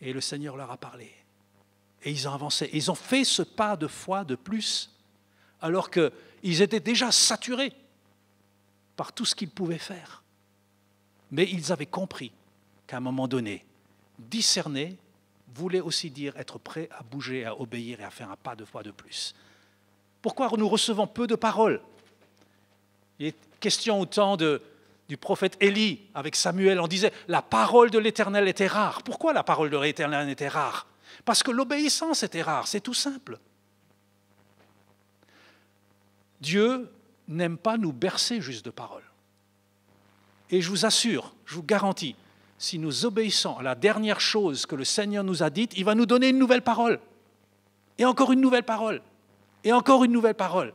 Et le Seigneur leur a parlé. Et ils ont avancé. Et ils ont fait ce pas de foi de plus, alors qu'ils étaient déjà saturés par tout ce qu'ils pouvaient faire. Mais ils avaient compris qu'à un moment donné, discerner voulait aussi dire être prêt à bouger, à obéir et à faire un pas de foi de plus. Pourquoi nous recevons peu de paroles? Il est question au temps du prophète Élie avec Samuel, on disait la parole de l'Éternel était rare. Pourquoi la parole de l'Éternel était rare? Parce que l'obéissance était rare, c'est tout simple. Dieu n'aime pas nous bercer juste de paroles. Et je vous assure, je vous garantis, si nous obéissons à la dernière chose que le Seigneur nous a dite, il va nous donner une nouvelle parole. Et encore une nouvelle parole. Et encore une nouvelle parole.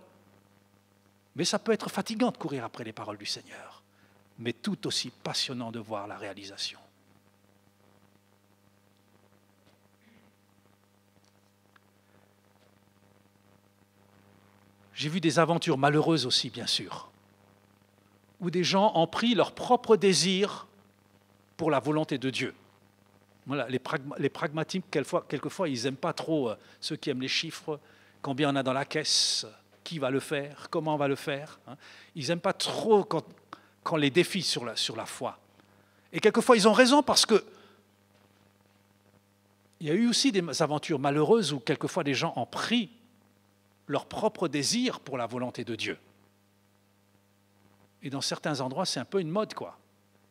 Mais ça peut être fatigant de courir après les paroles du Seigneur, mais tout aussi passionnant de voir la réalisation. J'ai vu des aventures malheureuses aussi, bien sûr, où des gens ont pris leur propre désir pour la volonté de Dieu. Voilà, les pragmatiques, quelquefois, ils n'aiment pas trop ceux qui aiment les chiffres, combien on a dans la caisse, qui va le faire, comment on va le faire. Ils n'aiment pas trop quand on les défie sur la foi. Et quelquefois, ils ont raison parce que il y a eu aussi des aventures malheureuses où quelquefois des gens ont pris leur propre désir pour la volonté de Dieu. Et dans certains endroits, c'est un peu une mode, quoi.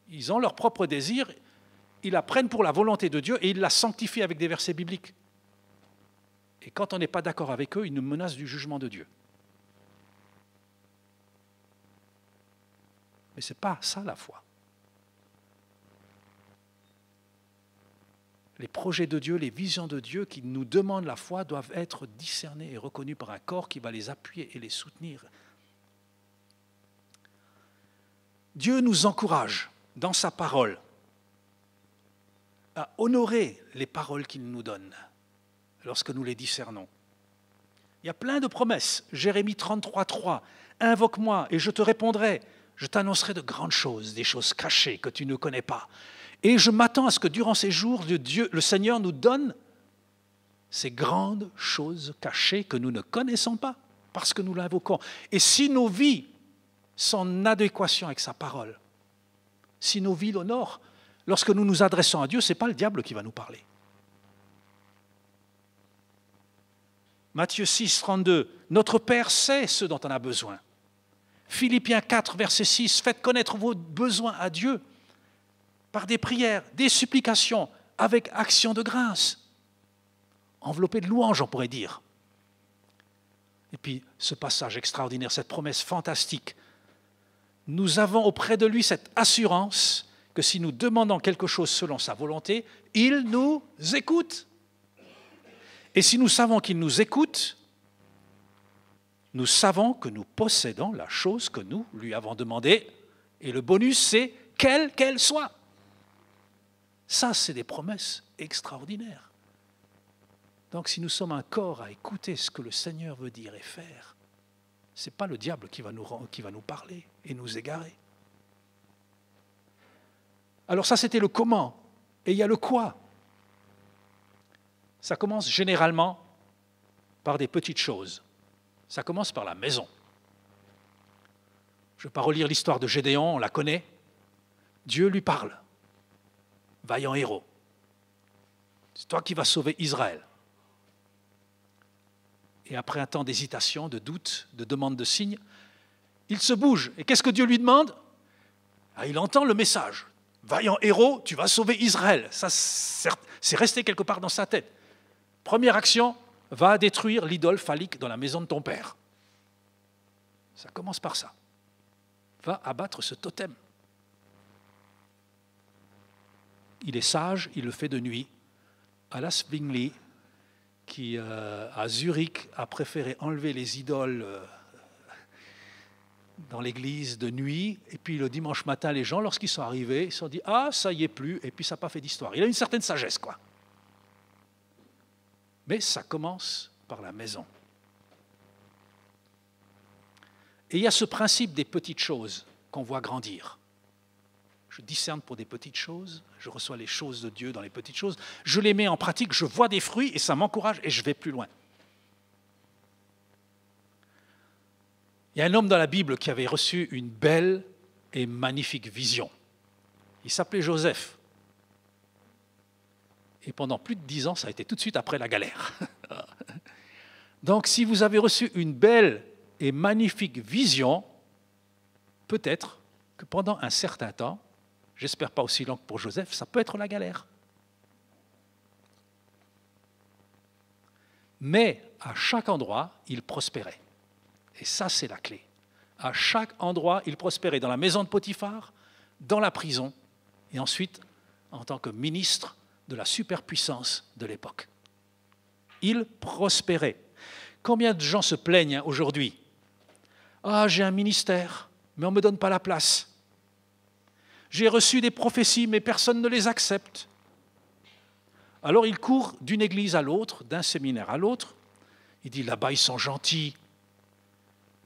Ils ont leur propre désir, ils la prennent pour la volonté de Dieu et ils la sanctifient avec des versets bibliques. Et quand on n'est pas d'accord avec eux, ils nous menacent du jugement de Dieu. Mais ce n'est pas ça la foi. Les projets de Dieu, les visions de Dieu qui nous demandent la foi doivent être discernés et reconnus par un corps qui va les appuyer et les soutenir. Dieu nous encourage dans sa parole à honorer les paroles qu'il nous donne lorsque nous les discernons. Il y a plein de promesses. Jérémie 33:3, « Invoque-moi et je te répondrai. Je t'annoncerai de grandes choses, des choses cachées que tu ne connais pas. Et je m'attends à ce que durant ces jours, Dieu, le Seigneur nous donne ces grandes choses cachées que nous ne connaissons pas parce que nous l'invoquons. Et si nos vies sont en adéquation avec sa parole, si nos vies l'honorent, lorsque nous nous adressons à Dieu, ce n'est pas le diable qui va nous parler. Matthieu 6:32, « Notre Père sait ce dont on a besoin. » Philippiens 4, verset 6, « Faites connaître vos besoins à Dieu par des prières, des supplications, avec action de grâce. » Enveloppé de louanges, on pourrait dire. Et puis, ce passage extraordinaire, cette promesse fantastique. Nous avons auprès de lui cette assurance que si nous demandons quelque chose selon sa volonté, il nous écoute. Et si nous savons qu'il nous écoute, nous savons que nous possédons la chose que nous lui avons demandée. Et le bonus, c'est quelle qu'elle soit. Ça, c'est des promesses extraordinaires. Donc, si nous sommes un corps à écouter ce que le Seigneur veut dire et faire, ce n'est pas le diable qui va nous parler et nous égarer. Alors ça, c'était le comment. Et il y a le quoi. Ça commence généralement par des petites choses. Ça commence par la maison. Je ne vais pas relire l'histoire de Gédéon, on la connaît. Dieu lui parle. Vaillant héros. C'est toi qui vas sauver Israël. Et après un temps d'hésitation, de doute, de demande de signe, il se bouge. Et qu'est-ce que Dieu lui demande? Il entend le message. Vaillant héros, tu vas sauver Israël. Ça, c'est resté quelque part dans sa tête. Première action, va détruire l'idole phallique dans la maison de ton père. Ça commence par ça. Va abattre ce totem. Il est sage, il le fait de nuit. Alas Zwingli, qui à Zurich a préféré enlever les idoles dans l'église de nuit, et puis le dimanche matin, les gens, lorsqu'ils sont arrivés, ils se sont dit « Ah, ça y est plus », et puis ça n'a pas fait d'histoire. Il a une certaine sagesse, quoi. Mais ça commence par la maison. Et il y a ce principe des petites choses qu'on voit grandir. Je discerne pour des petites choses, je reçois les choses de Dieu dans les petites choses, je les mets en pratique, je vois des fruits et ça m'encourage et je vais plus loin. Il y a un homme dans la Bible qui avait reçu une belle et magnifique vision. Il s'appelait Joseph. Et pendant plus de 10 ans, ça a été tout de suite après la galère. Donc si vous avez reçu une belle et magnifique vision, peut-être que pendant un certain temps, j'espère pas aussi long que pour Joseph, ça peut être la galère. Mais à chaque endroit, il prospérait. Et ça, c'est la clé. À chaque endroit, il prospérait. Dans la maison de Potiphar, dans la prison, et ensuite en tant que ministre de la superpuissance de l'époque. Il prospérait. Combien de gens se plaignent aujourd'hui? Ah, j'ai un ministère, mais on ne me donne pas la place. J'ai reçu des prophéties, mais personne ne les accepte. Alors il court d'une église à l'autre, d'un séminaire à l'autre. Il dit, là-bas, ils sont gentils.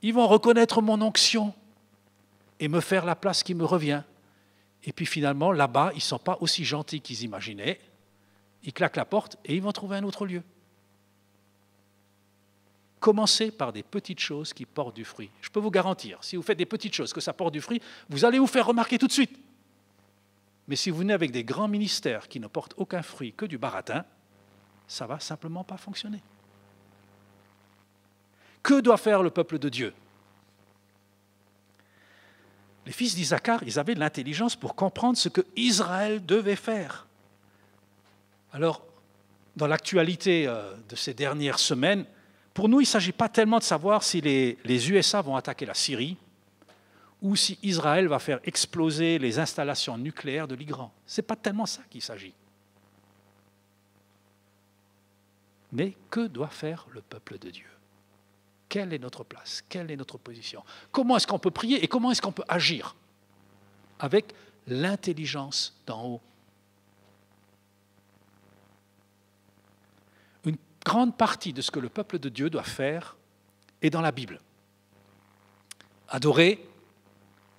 Ils vont reconnaître mon onction et me faire la place qui me revient. Et puis finalement, là-bas, ils ne sont pas aussi gentils qu'ils imaginaient. Ils claquent la porte et ils vont trouver un autre lieu. Commencez par des petites choses qui portent du fruit. Je peux vous garantir, si vous faites des petites choses, que ça porte du fruit, vous allez vous faire remarquer tout de suite. Mais si vous venez avec des grands ministères qui ne portent aucun fruit, que du baratin, ça ne va simplement pas fonctionner. Que doit faire le peuple de Dieu? Les fils d'Isaacar, ils avaient de l'intelligence pour comprendre ce que Israël devait faire. Alors, dans l'actualité de ces dernières semaines, pour nous, il ne s'agit pas tellement de savoir si les USA vont attaquer la Syrie ou si Israël va faire exploser les installations nucléaires de l'Iran. Ce n'est pas tellement ça qu'il s'agit. Mais que doit faire le peuple de Dieu? Quelle est notre place? Quelle est notre position? Comment est-ce qu'on peut prier et comment est-ce qu'on peut agir avec l'intelligence d'en haut? Une grande partie de ce que le peuple de Dieu doit faire est dans la Bible. Adorer,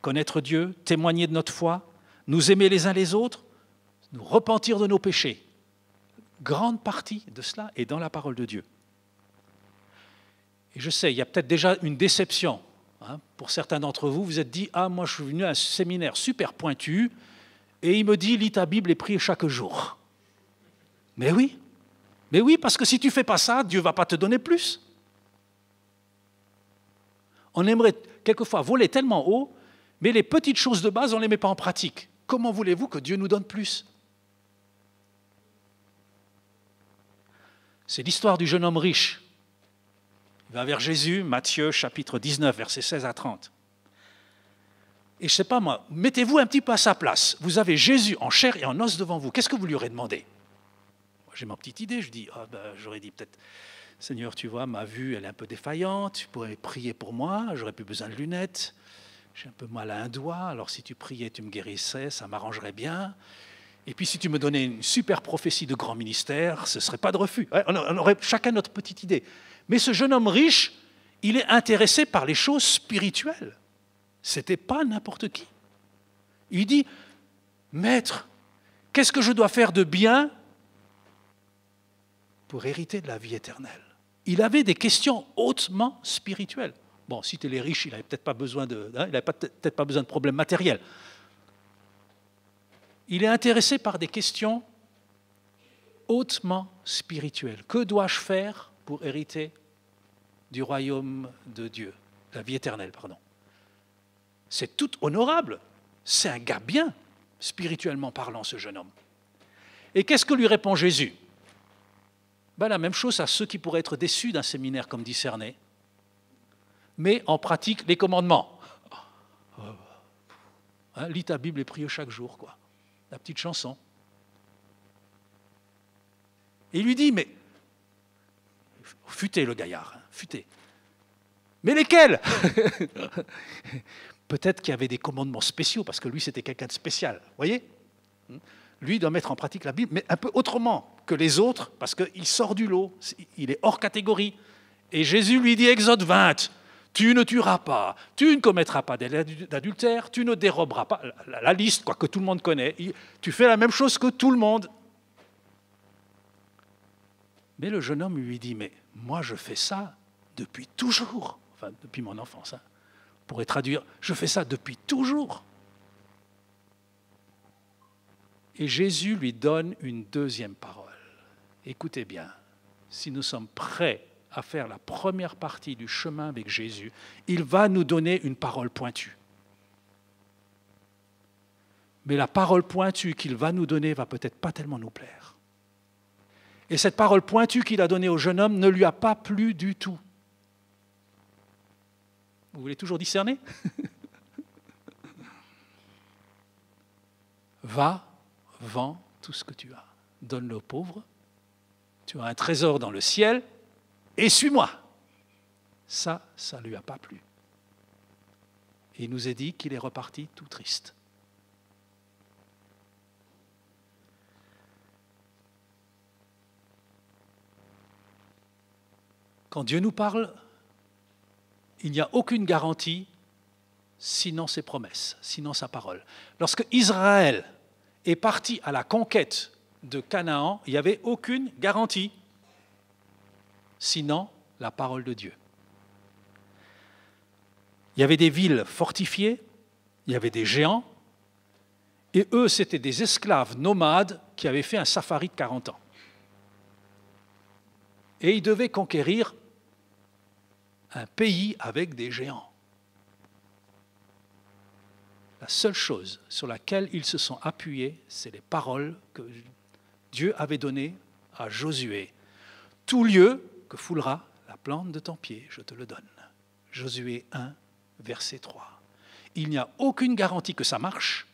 connaître Dieu, témoigner de notre foi, nous aimer les uns les autres, nous repentir de nos péchés. Grande partie de cela est dans la parole de Dieu. Et je sais, il y a peut-être déjà une déception. Pour certains d'entre vous, vous êtes dit « Ah, moi je suis venu à un séminaire super pointu et il me dit « Lis ta Bible et prie chaque jour ». Mais oui, parce que si tu ne fais pas ça, Dieu ne va pas te donner plus. On aimerait quelquefois voler tellement haut, mais les petites choses de base, on ne les met pas en pratique. Comment voulez-vous que Dieu nous donne plus? C'est l'histoire du jeune homme riche. Il va vers Jésus, Matthieu, chapitre 19, versets 16 à 30. Et je ne sais pas moi, mettez-vous un petit peu à sa place. Vous avez Jésus en chair et en os devant vous. Qu'est-ce que vous lui aurez demandé? Moi, j'ai ma petite idée. Je dis, j'aurais dit peut-être, Seigneur, tu vois, ma vue, elle est un peu défaillante. Tu pourrais prier pour moi. J'aurais plus besoin de lunettes. J'ai un peu mal à un doigt. Alors si tu priais, tu me guérisserais, ça m'arrangerait bien. Et puis si tu me donnais une super prophétie de grand ministère, ce ne serait pas de refus. On aurait chacun notre petite idée. Mais ce jeune homme riche, il est intéressé par les choses spirituelles. Ce n'était pas n'importe qui. Il dit, Maître, qu'est-ce que je dois faire de bien pour hériter de la vie éternelle? Il avait des questions hautement spirituelles. Bon, si tu es riche, il n'avait peut-être pas besoin peut-être pas besoin de problèmes matériels. Il est intéressé par des questions hautement spirituelles. Que dois-je faire pour hériter du royaume de Dieu, la vie éternelle, pardon. C'est tout honorable. C'est un gars bien, spirituellement parlant, ce jeune homme. Et qu'est-ce que lui répond Jésus? Ben, la même chose à ceux qui pourraient être déçus d'un séminaire comme discerné, mais en pratique les commandements. Hein, lis ta Bible et prie chaque jour, quoi. La petite chanson. Et il lui dit, mais futé le gaillard, hein, futé. Mais lesquels? Peut-être qu'il y avait des commandements spéciaux, parce que lui, c'était quelqu'un de spécial. Vous voyez? Lui doit mettre en pratique la Bible, mais un peu autrement que les autres, parce qu'il sort du lot, il est hors catégorie. Et Jésus lui dit, Exode 20, tu ne tueras pas, tu ne commettras pas d'adultère, tu ne déroberas pas, la liste quoi, que tout le monde connaît, tu fais la même chose que tout le monde. Mais le jeune homme lui dit, mais moi je fais ça depuis toujours, enfin depuis mon enfance, hein. On pourrait traduire, je fais ça depuis toujours. Et Jésus lui donne une deuxième parole. Écoutez bien, si nous sommes prêts à faire la première partie du chemin avec Jésus, il va nous donner une parole pointue. Mais la parole pointue qu'il va nous donner va peut-être pas tellement nous plaire. Et cette parole pointue qu'il a donnée au jeune homme ne lui a pas plu du tout. Vous voulez toujours discerner? Va, vends tout ce que tu as, donne-le aux pauvres, tu as un trésor dans le ciel, et suis-moi. Ça ne lui a pas plu. Et il nous est dit qu'il est reparti tout triste. Quand Dieu nous parle, il n'y a aucune garantie sinon ses promesses, sinon sa parole. Lorsque Israël est parti à la conquête de Canaan, il n'y avait aucune garantie sinon la parole de Dieu. Il y avait des villes fortifiées, il y avait des géants, et eux, c'était des esclaves nomades qui avaient fait un safari de 40 ans. Et ils devaient conquérir un pays avec des géants. La seule chose sur laquelle ils se sont appuyés, c'est les paroles que Dieu avait données à Josué. Tout lieu que foulera la plante de ton pied, je te le donne. Josué 1, verset 3. Il n'y a aucune garantie que ça marche,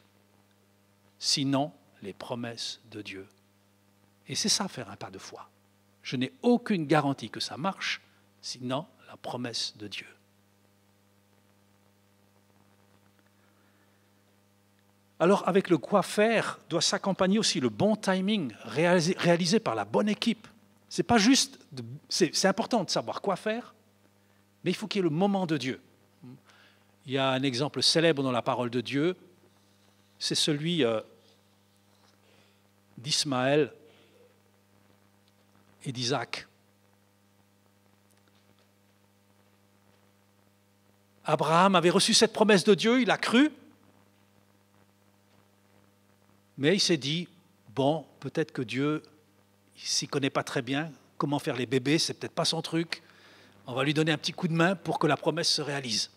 sinon les promesses de Dieu. Et c'est ça, faire un pas de foi. Je n'ai aucune garantie que ça marche, sinon la promesse de Dieu. Alors, avec le quoi faire, doit s'accompagner aussi le bon timing réalisé par la bonne équipe. C'est pas juste, c'est important de savoir quoi faire, mais il faut qu'il y ait le moment de Dieu. Il y a un exemple célèbre dans la parole de Dieu, c'est celui d'Ismaël et d'Isaac. Abraham avait reçu cette promesse de Dieu, il a cru, mais il s'est dit, bon, peut-être que Dieu, il ne s'y connaît pas très bien, comment faire les bébés, c'est peut-être pas son truc, on va lui donner un petit coup de main pour que la promesse se réalise.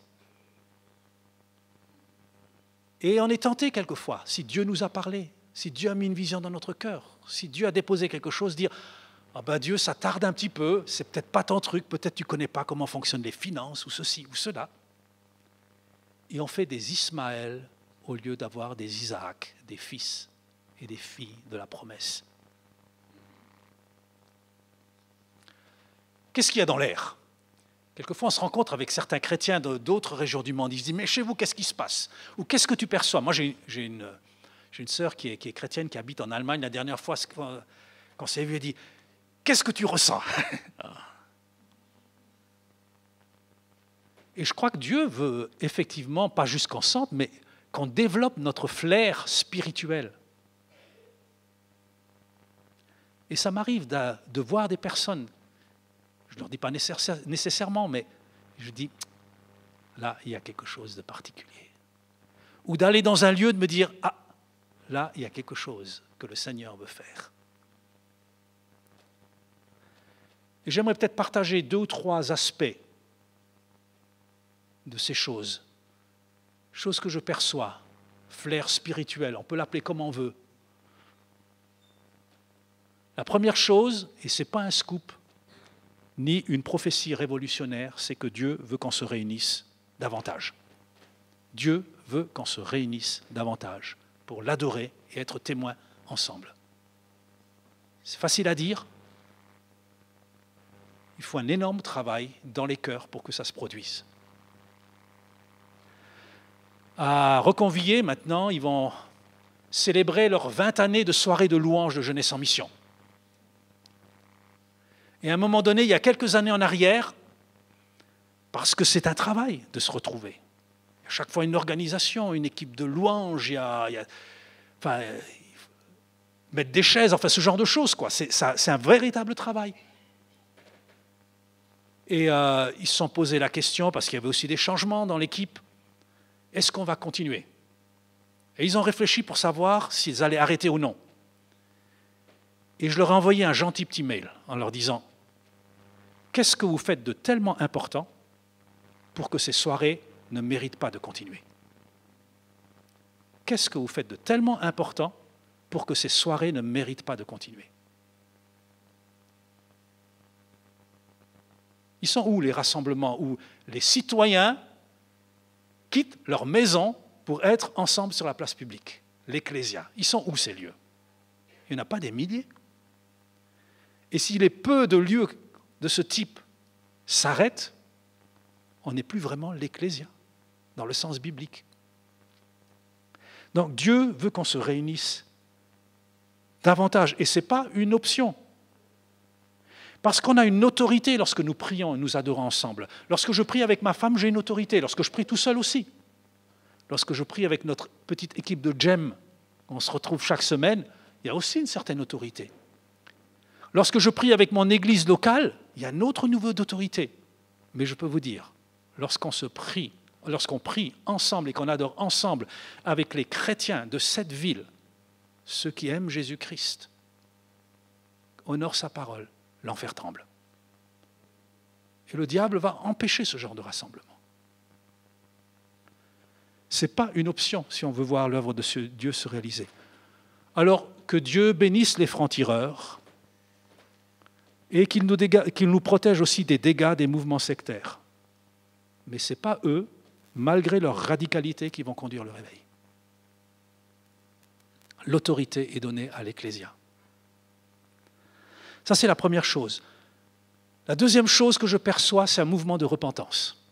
Et on est tenté quelquefois, si Dieu nous a parlé, si Dieu a mis une vision dans notre cœur, si Dieu a déposé quelque chose, dire, ah ben Dieu, ça tarde un petit peu, c'est peut-être pas ton truc, peut-être tu ne connais pas comment fonctionnent les finances, ou ceci, ou cela. Et on fait des Ismaël au lieu d'avoir des Isaac, des fils et des filles de la promesse. Qu'est-ce qu'il y a dans l'air? Quelquefois, on se rencontre avec certains chrétiens d'autres régions du monde. Ils se disent, mais chez vous, qu'est-ce qui se passe? Ou qu'est-ce que tu perçois? Moi, j'ai une sœur qui est chrétienne, qui habite en Allemagne. La dernière fois, quand c'est vu, elle dit, qu'est-ce que tu ressens? Et je crois que Dieu veut effectivement, pas juste qu'on sente, mais qu'on développe notre flair spirituel. Et ça m'arrive de voir des personnes, je ne leur dis pas nécessairement, mais je dis, là, il y a quelque chose de particulier. Ou d'aller dans un lieu, de me dire, ah, là, il y a quelque chose que le Seigneur veut faire. Et j'aimerais peut-être partager 2 ou 3 aspects de ces choses, choses que je perçois, flair spirituel, on peut l'appeler comme on veut. La première chose, et ce n'est pas un scoop, ni une prophétie révolutionnaire, c'est que Dieu veut qu'on se réunisse davantage. Dieu veut qu'on se réunisse davantage pour l'adorer et être témoins ensemble. C'est facile à dire. Il faut un énorme travail dans les cœurs pour que ça se produise. À Reconviller, maintenant, ils vont célébrer leurs 20 années de soirée de louanges de Jeunesse en Mission. Et à un moment donné, il y a quelques années en arrière, parce que c'est un travail de se retrouver. Il y a chaque fois une organisation, une équipe de louanges, mettre des chaises, enfin ce genre de choses, quoi. C'est un véritable travail. Et ils se sont posé la question, parce qu'il y avait aussi des changements dans l'équipe, est-ce qu'on va continuer? Et ils ont réfléchi pour savoir s'ils allaient arrêter ou non. Et je leur ai envoyé un gentil petit mail en leur disant « Qu'est-ce que vous faites de tellement important pour que ces soirées ne méritent pas de continuer? Qu'est-ce que vous faites de tellement important pour que ces soirées ne méritent pas de continuer ?» Ils sont où les rassemblements où les citoyens quittent leur maison pour être ensemble sur la place publique? L'Ecclésia. Ils sont où ces lieux? Il n'y en a pas des milliers. Et si les peu de lieux de ce type s'arrêtent, on n'est plus vraiment l'Ecclésia, dans le sens biblique. Donc Dieu veut qu'on se réunisse davantage, et ce n'est pas une option. Parce qu'on a une autorité lorsque nous prions et nous adorons ensemble. Lorsque je prie avec ma femme, j'ai une autorité. Lorsque je prie tout seul aussi. Lorsque je prie avec notre petite équipe de GEM, on se retrouve chaque semaine, il y a aussi une certaine autorité. Lorsque je prie avec mon église locale, il y a un autre niveau d'autorité. Mais je peux vous dire, lorsqu'on prie ensemble et qu'on adore ensemble avec les chrétiens de cette ville, ceux qui aiment Jésus-Christ, honorent sa parole, l'enfer tremble. Et le diable va empêcher ce genre de rassemblement. Ce n'est pas une option si on veut voir l'œuvre de ce Dieu se réaliser. Alors que Dieu bénisse les francs-tireurs et qu'il nous protège aussi des dégâts des mouvements sectaires. Mais ce n'est pas eux, malgré leur radicalité, qui vont conduire le réveil. L'autorité est donnée à l'Ecclésia. Ça, c'est la première chose. La deuxième chose que je perçois, c'est un mouvement de repentance.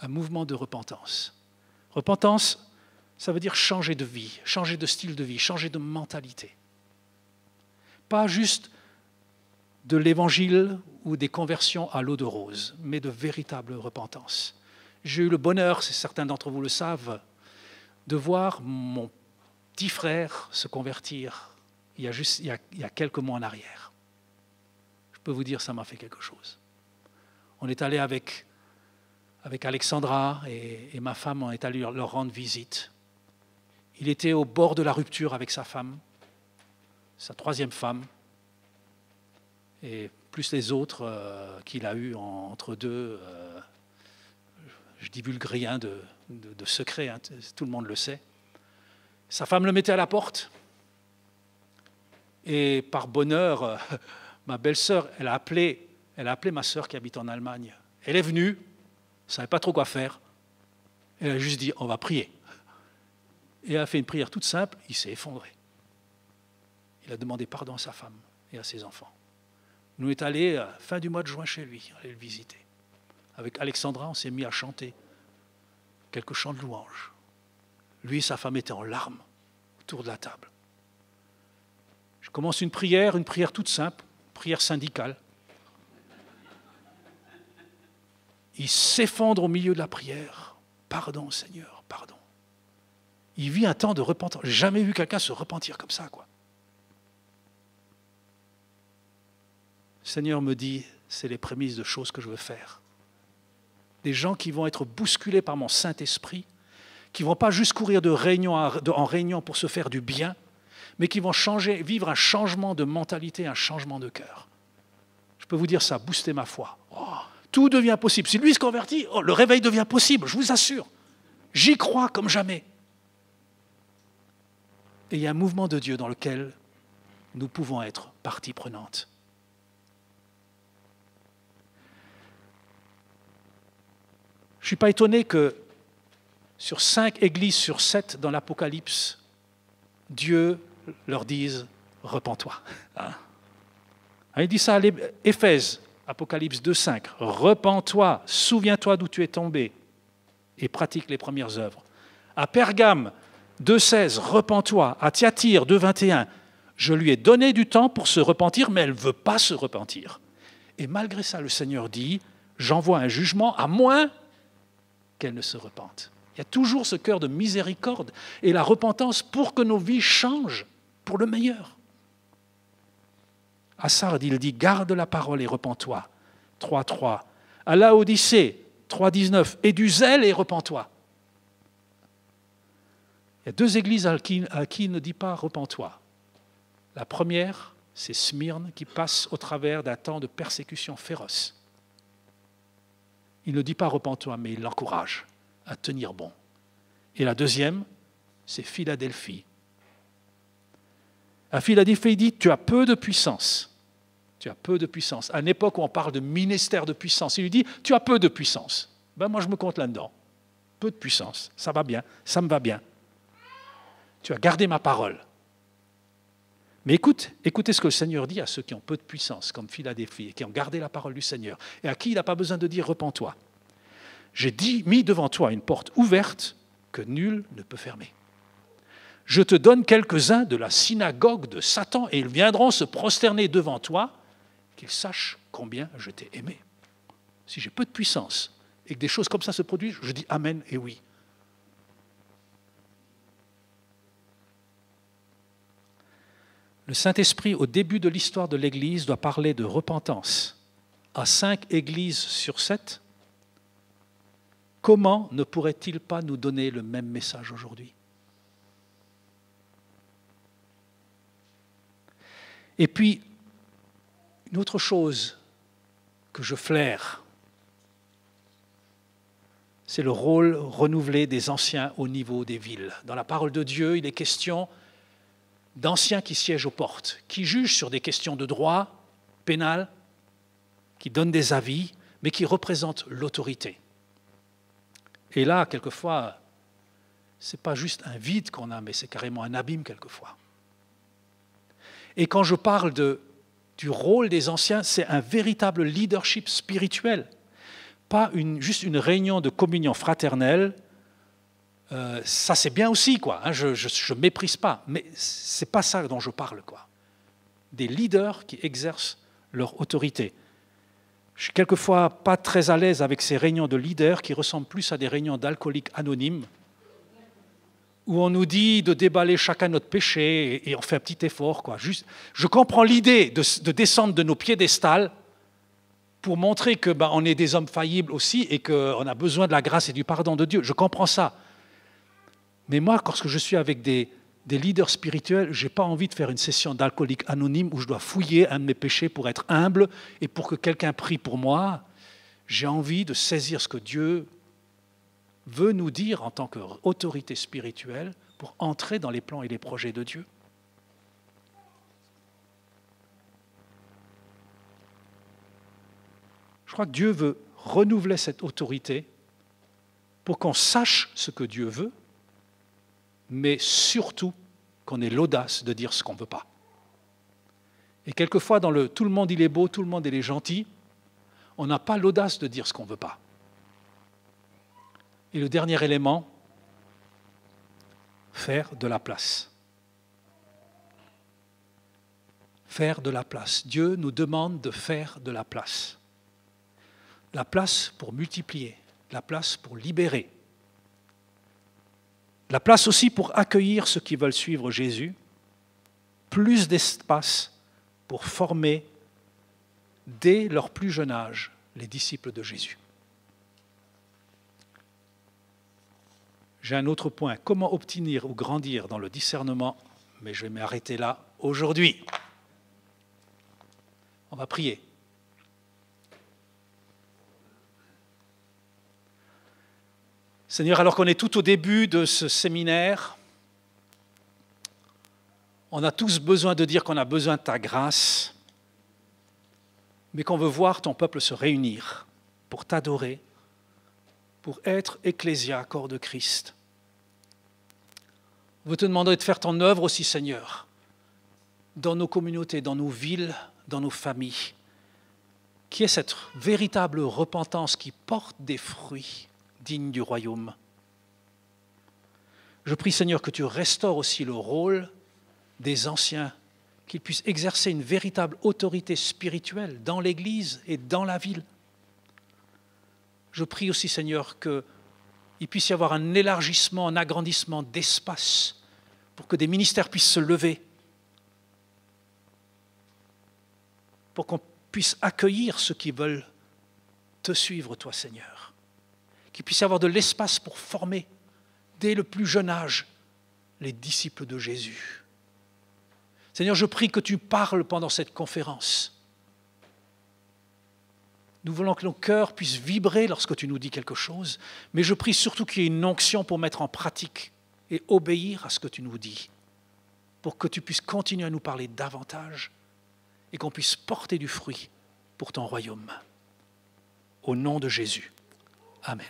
Un mouvement de repentance. Repentance, ça veut dire changer de vie, changer de style de vie, changer de mentalité. Pas juste de l'évangile ou des conversions à l'eau de rose, mais de véritable repentance. J'ai eu le bonheur, certains d'entre vous le savent, de voir mon petit frère se convertir il y a quelques mois en arrière. Je peux vous dire, ça m'a fait quelque chose. On est allé avec Alexandra et ma femme, on est allé leur rendre visite. Il était au bord de la rupture avec sa femme, sa troisième femme, et plus les autres qu'il a eu entre deux. Je divulgue rien de secret, hein, tout le monde le sait. Sa femme le mettait à la porte. Et par bonheur, ma belle-sœur, elle a appelé ma sœur qui habite en Allemagne. Elle est venue, elle ne savait pas trop quoi faire. Elle a juste dit, on va prier. Et elle a fait une prière toute simple, il s'est effondré. Il a demandé pardon à sa femme et à ses enfants. Nous sommes allés à la fin du mois de juin chez lui, on allait le visiter. Avec Alexandra, on s'est mis à chanter quelques chants de louange. Lui et sa femme étaient en larmes autour de la table. Je commence une prière toute simple, prière syndicale. Il s'effondre au milieu de la prière. Pardon, Seigneur, pardon. Il vit un temps de repentance. Je n'ai jamais vu quelqu'un se repentir comme ça, quoi. Le Seigneur me dit, c'est les prémices de choses que je veux faire. Des gens qui vont être bousculés par mon Saint-Esprit, qui ne vont pas juste courir de réunion en réunion pour se faire du bien, mais qui vont vivre un changement de mentalité, un changement de cœur. Je peux vous dire, ça a boosté ma foi. Oh, Tout devient possible. Si lui se convertit, le réveil devient possible, je vous assure. J'y crois comme jamais. Et il y a un mouvement de Dieu dans lequel nous pouvons être partie prenante. Je ne suis pas étonné que sur 5 églises sur 7 dans l'Apocalypse, Dieu leur dise « repens-toi ». Il dit ça à Éphèse, Apocalypse 2,5. « Repens-toi, souviens-toi d'où tu es tombé et pratique les premières œuvres. » À Pergame, 2,16. « Repens-toi ». À Thyatire, 2,21. « Je lui ai donné du temps pour se repentir, mais elle ne veut pas se repentir. » Et malgré ça, le Seigneur dit « J'envoie un jugement à moins qu'elle ne se repente. » Il y a toujours ce cœur de miséricorde et la repentance pour que nos vies changent pour le meilleur. À Sardes, il dit « Garde la parole et repens-toi ». 3,3. À Laodicée, 3,19. « Et du zèle et repens-toi ». Il y a 2 églises à qui il ne dit pas « repens-toi ». La première, c'est Smyrne qui passe au travers d'un temps de persécution féroce. Il ne dit pas « repens-toi », mais il l'encourage à tenir bon. Et la deuxième, c'est Philadelphie. À Philadelphie, il dit « Tu as peu de puissance. » Tu as peu de puissance. À une époque où on parle de ministère de puissance, il lui dit « Tu as peu de puissance. » Moi, je me compte là-dedans. Peu de puissance. Ça va bien. Ça me va bien. Tu as gardé ma parole. Mais écoutez ce que le Seigneur dit à ceux qui ont peu de puissance, comme Philadelphie, et qui ont gardé la parole du Seigneur, et à qui il n'a pas besoin de dire « repens-toi ». J'ai mis devant toi une porte ouverte que nul ne peut fermer. Je te donne quelques-uns de la synagogue de Satan, et ils viendront se prosterner devant toi, qu'ils sachent combien je t'ai aimé. Si j'ai peu de puissance, et que des choses comme ça se produisent, je dis Amen et oui. Le Saint-Esprit, au début de l'histoire de l'Église, doit parler de repentance à 5 églises sur 7. Comment ne pourrait-il pas nous donner le même message aujourd'hui? Et puis, une autre chose que je flaire, c'est le rôle renouvelé des anciens au niveau des villes. Dans la parole de Dieu, il est question d'anciens qui siègent aux portes, qui jugent sur des questions de droit pénal, qui donnent des avis, mais qui représentent l'autorité. Et là, quelquefois, ce n'est pas juste un vide qu'on a, mais c'est carrément un abîme quelquefois. Et quand je parle du rôle des anciens, c'est un véritable leadership spirituel, pas juste une réunion de communion fraternelle. Ça, c'est bien aussi, quoi. Je ne méprise pas, mais ce n'est pas ça dont je parle, quoi. Des leaders qui exercent leur autorité. Je suis quelquefois pas très à l'aise avec ces réunions de leaders qui ressemblent plus à des réunions d'alcooliques anonymes, où on nous dit de déballer chacun notre péché et on fait un petit effort, quoi. Je comprends l'idée de descendre de nos piédestals pour montrer que on est des hommes faillibles aussi et qu'on a besoin de la grâce et du pardon de Dieu. Je comprends ça. Mais moi, lorsque je suis avec des leaders spirituels, je n'ai pas envie de faire une session d'alcoolique anonyme où je dois fouiller un de mes péchés pour être humble et pour que quelqu'un prie pour moi. J'ai envie de saisir ce que Dieu veut nous dire en tant qu'autorité spirituelle pour entrer dans les plans et les projets de Dieu. Je crois que Dieu veut renouveler cette autorité pour qu'on sache ce que Dieu veut, mais surtout qu'on ait l'audace de dire ce qu'on ne veut pas. Et quelquefois, dans le « tout le monde il est beau, tout le monde il est gentil », on n'a pas l'audace de dire ce qu'on ne veut pas. Et le dernier élément, faire de la place. Faire de la place. Dieu nous demande de faire de la place. La place pour multiplier, la place pour libérer, la place aussi pour accueillir ceux qui veulent suivre Jésus, plus d'espace pour former dès leur plus jeune âge les disciples de Jésus. J'ai un autre point. Comment obtenir ou grandir dans le discernement? Mais je vais m'arrêter là aujourd'hui. On va prier. Seigneur, alors qu'on est tout au début de ce séminaire, on a tous besoin de dire qu'on a besoin de ta grâce, mais qu'on veut voir ton peuple se réunir pour t'adorer, pour être ecclésia, corps de Christ. On veut te demander de faire ton œuvre aussi, Seigneur, dans nos communautés, dans nos villes, dans nos familles, qui est cette véritable repentance qui porte des fruits dignes du royaume. Je prie, Seigneur, que tu restaures aussi le rôle des anciens, qu'ils puissent exercer une véritable autorité spirituelle dans l'Église et dans la ville. Je prie aussi, Seigneur, qu'il puisse y avoir un élargissement, un agrandissement d'espace pour que des ministères puissent se lever, pour qu'on puisse accueillir ceux qui veulent te suivre, toi, Seigneur. Qu'il puisse y avoir de l'espace pour former, dès le plus jeune âge, les disciples de Jésus. Seigneur, je prie que tu parles pendant cette conférence. Nous voulons que nos cœurs puissent vibrer lorsque tu nous dis quelque chose, mais je prie surtout qu'il y ait une onction pour mettre en pratique et obéir à ce que tu nous dis, pour que tu puisses continuer à nous parler davantage et qu'on puisse porter du fruit pour ton royaume. Au nom de Jésus. Amen.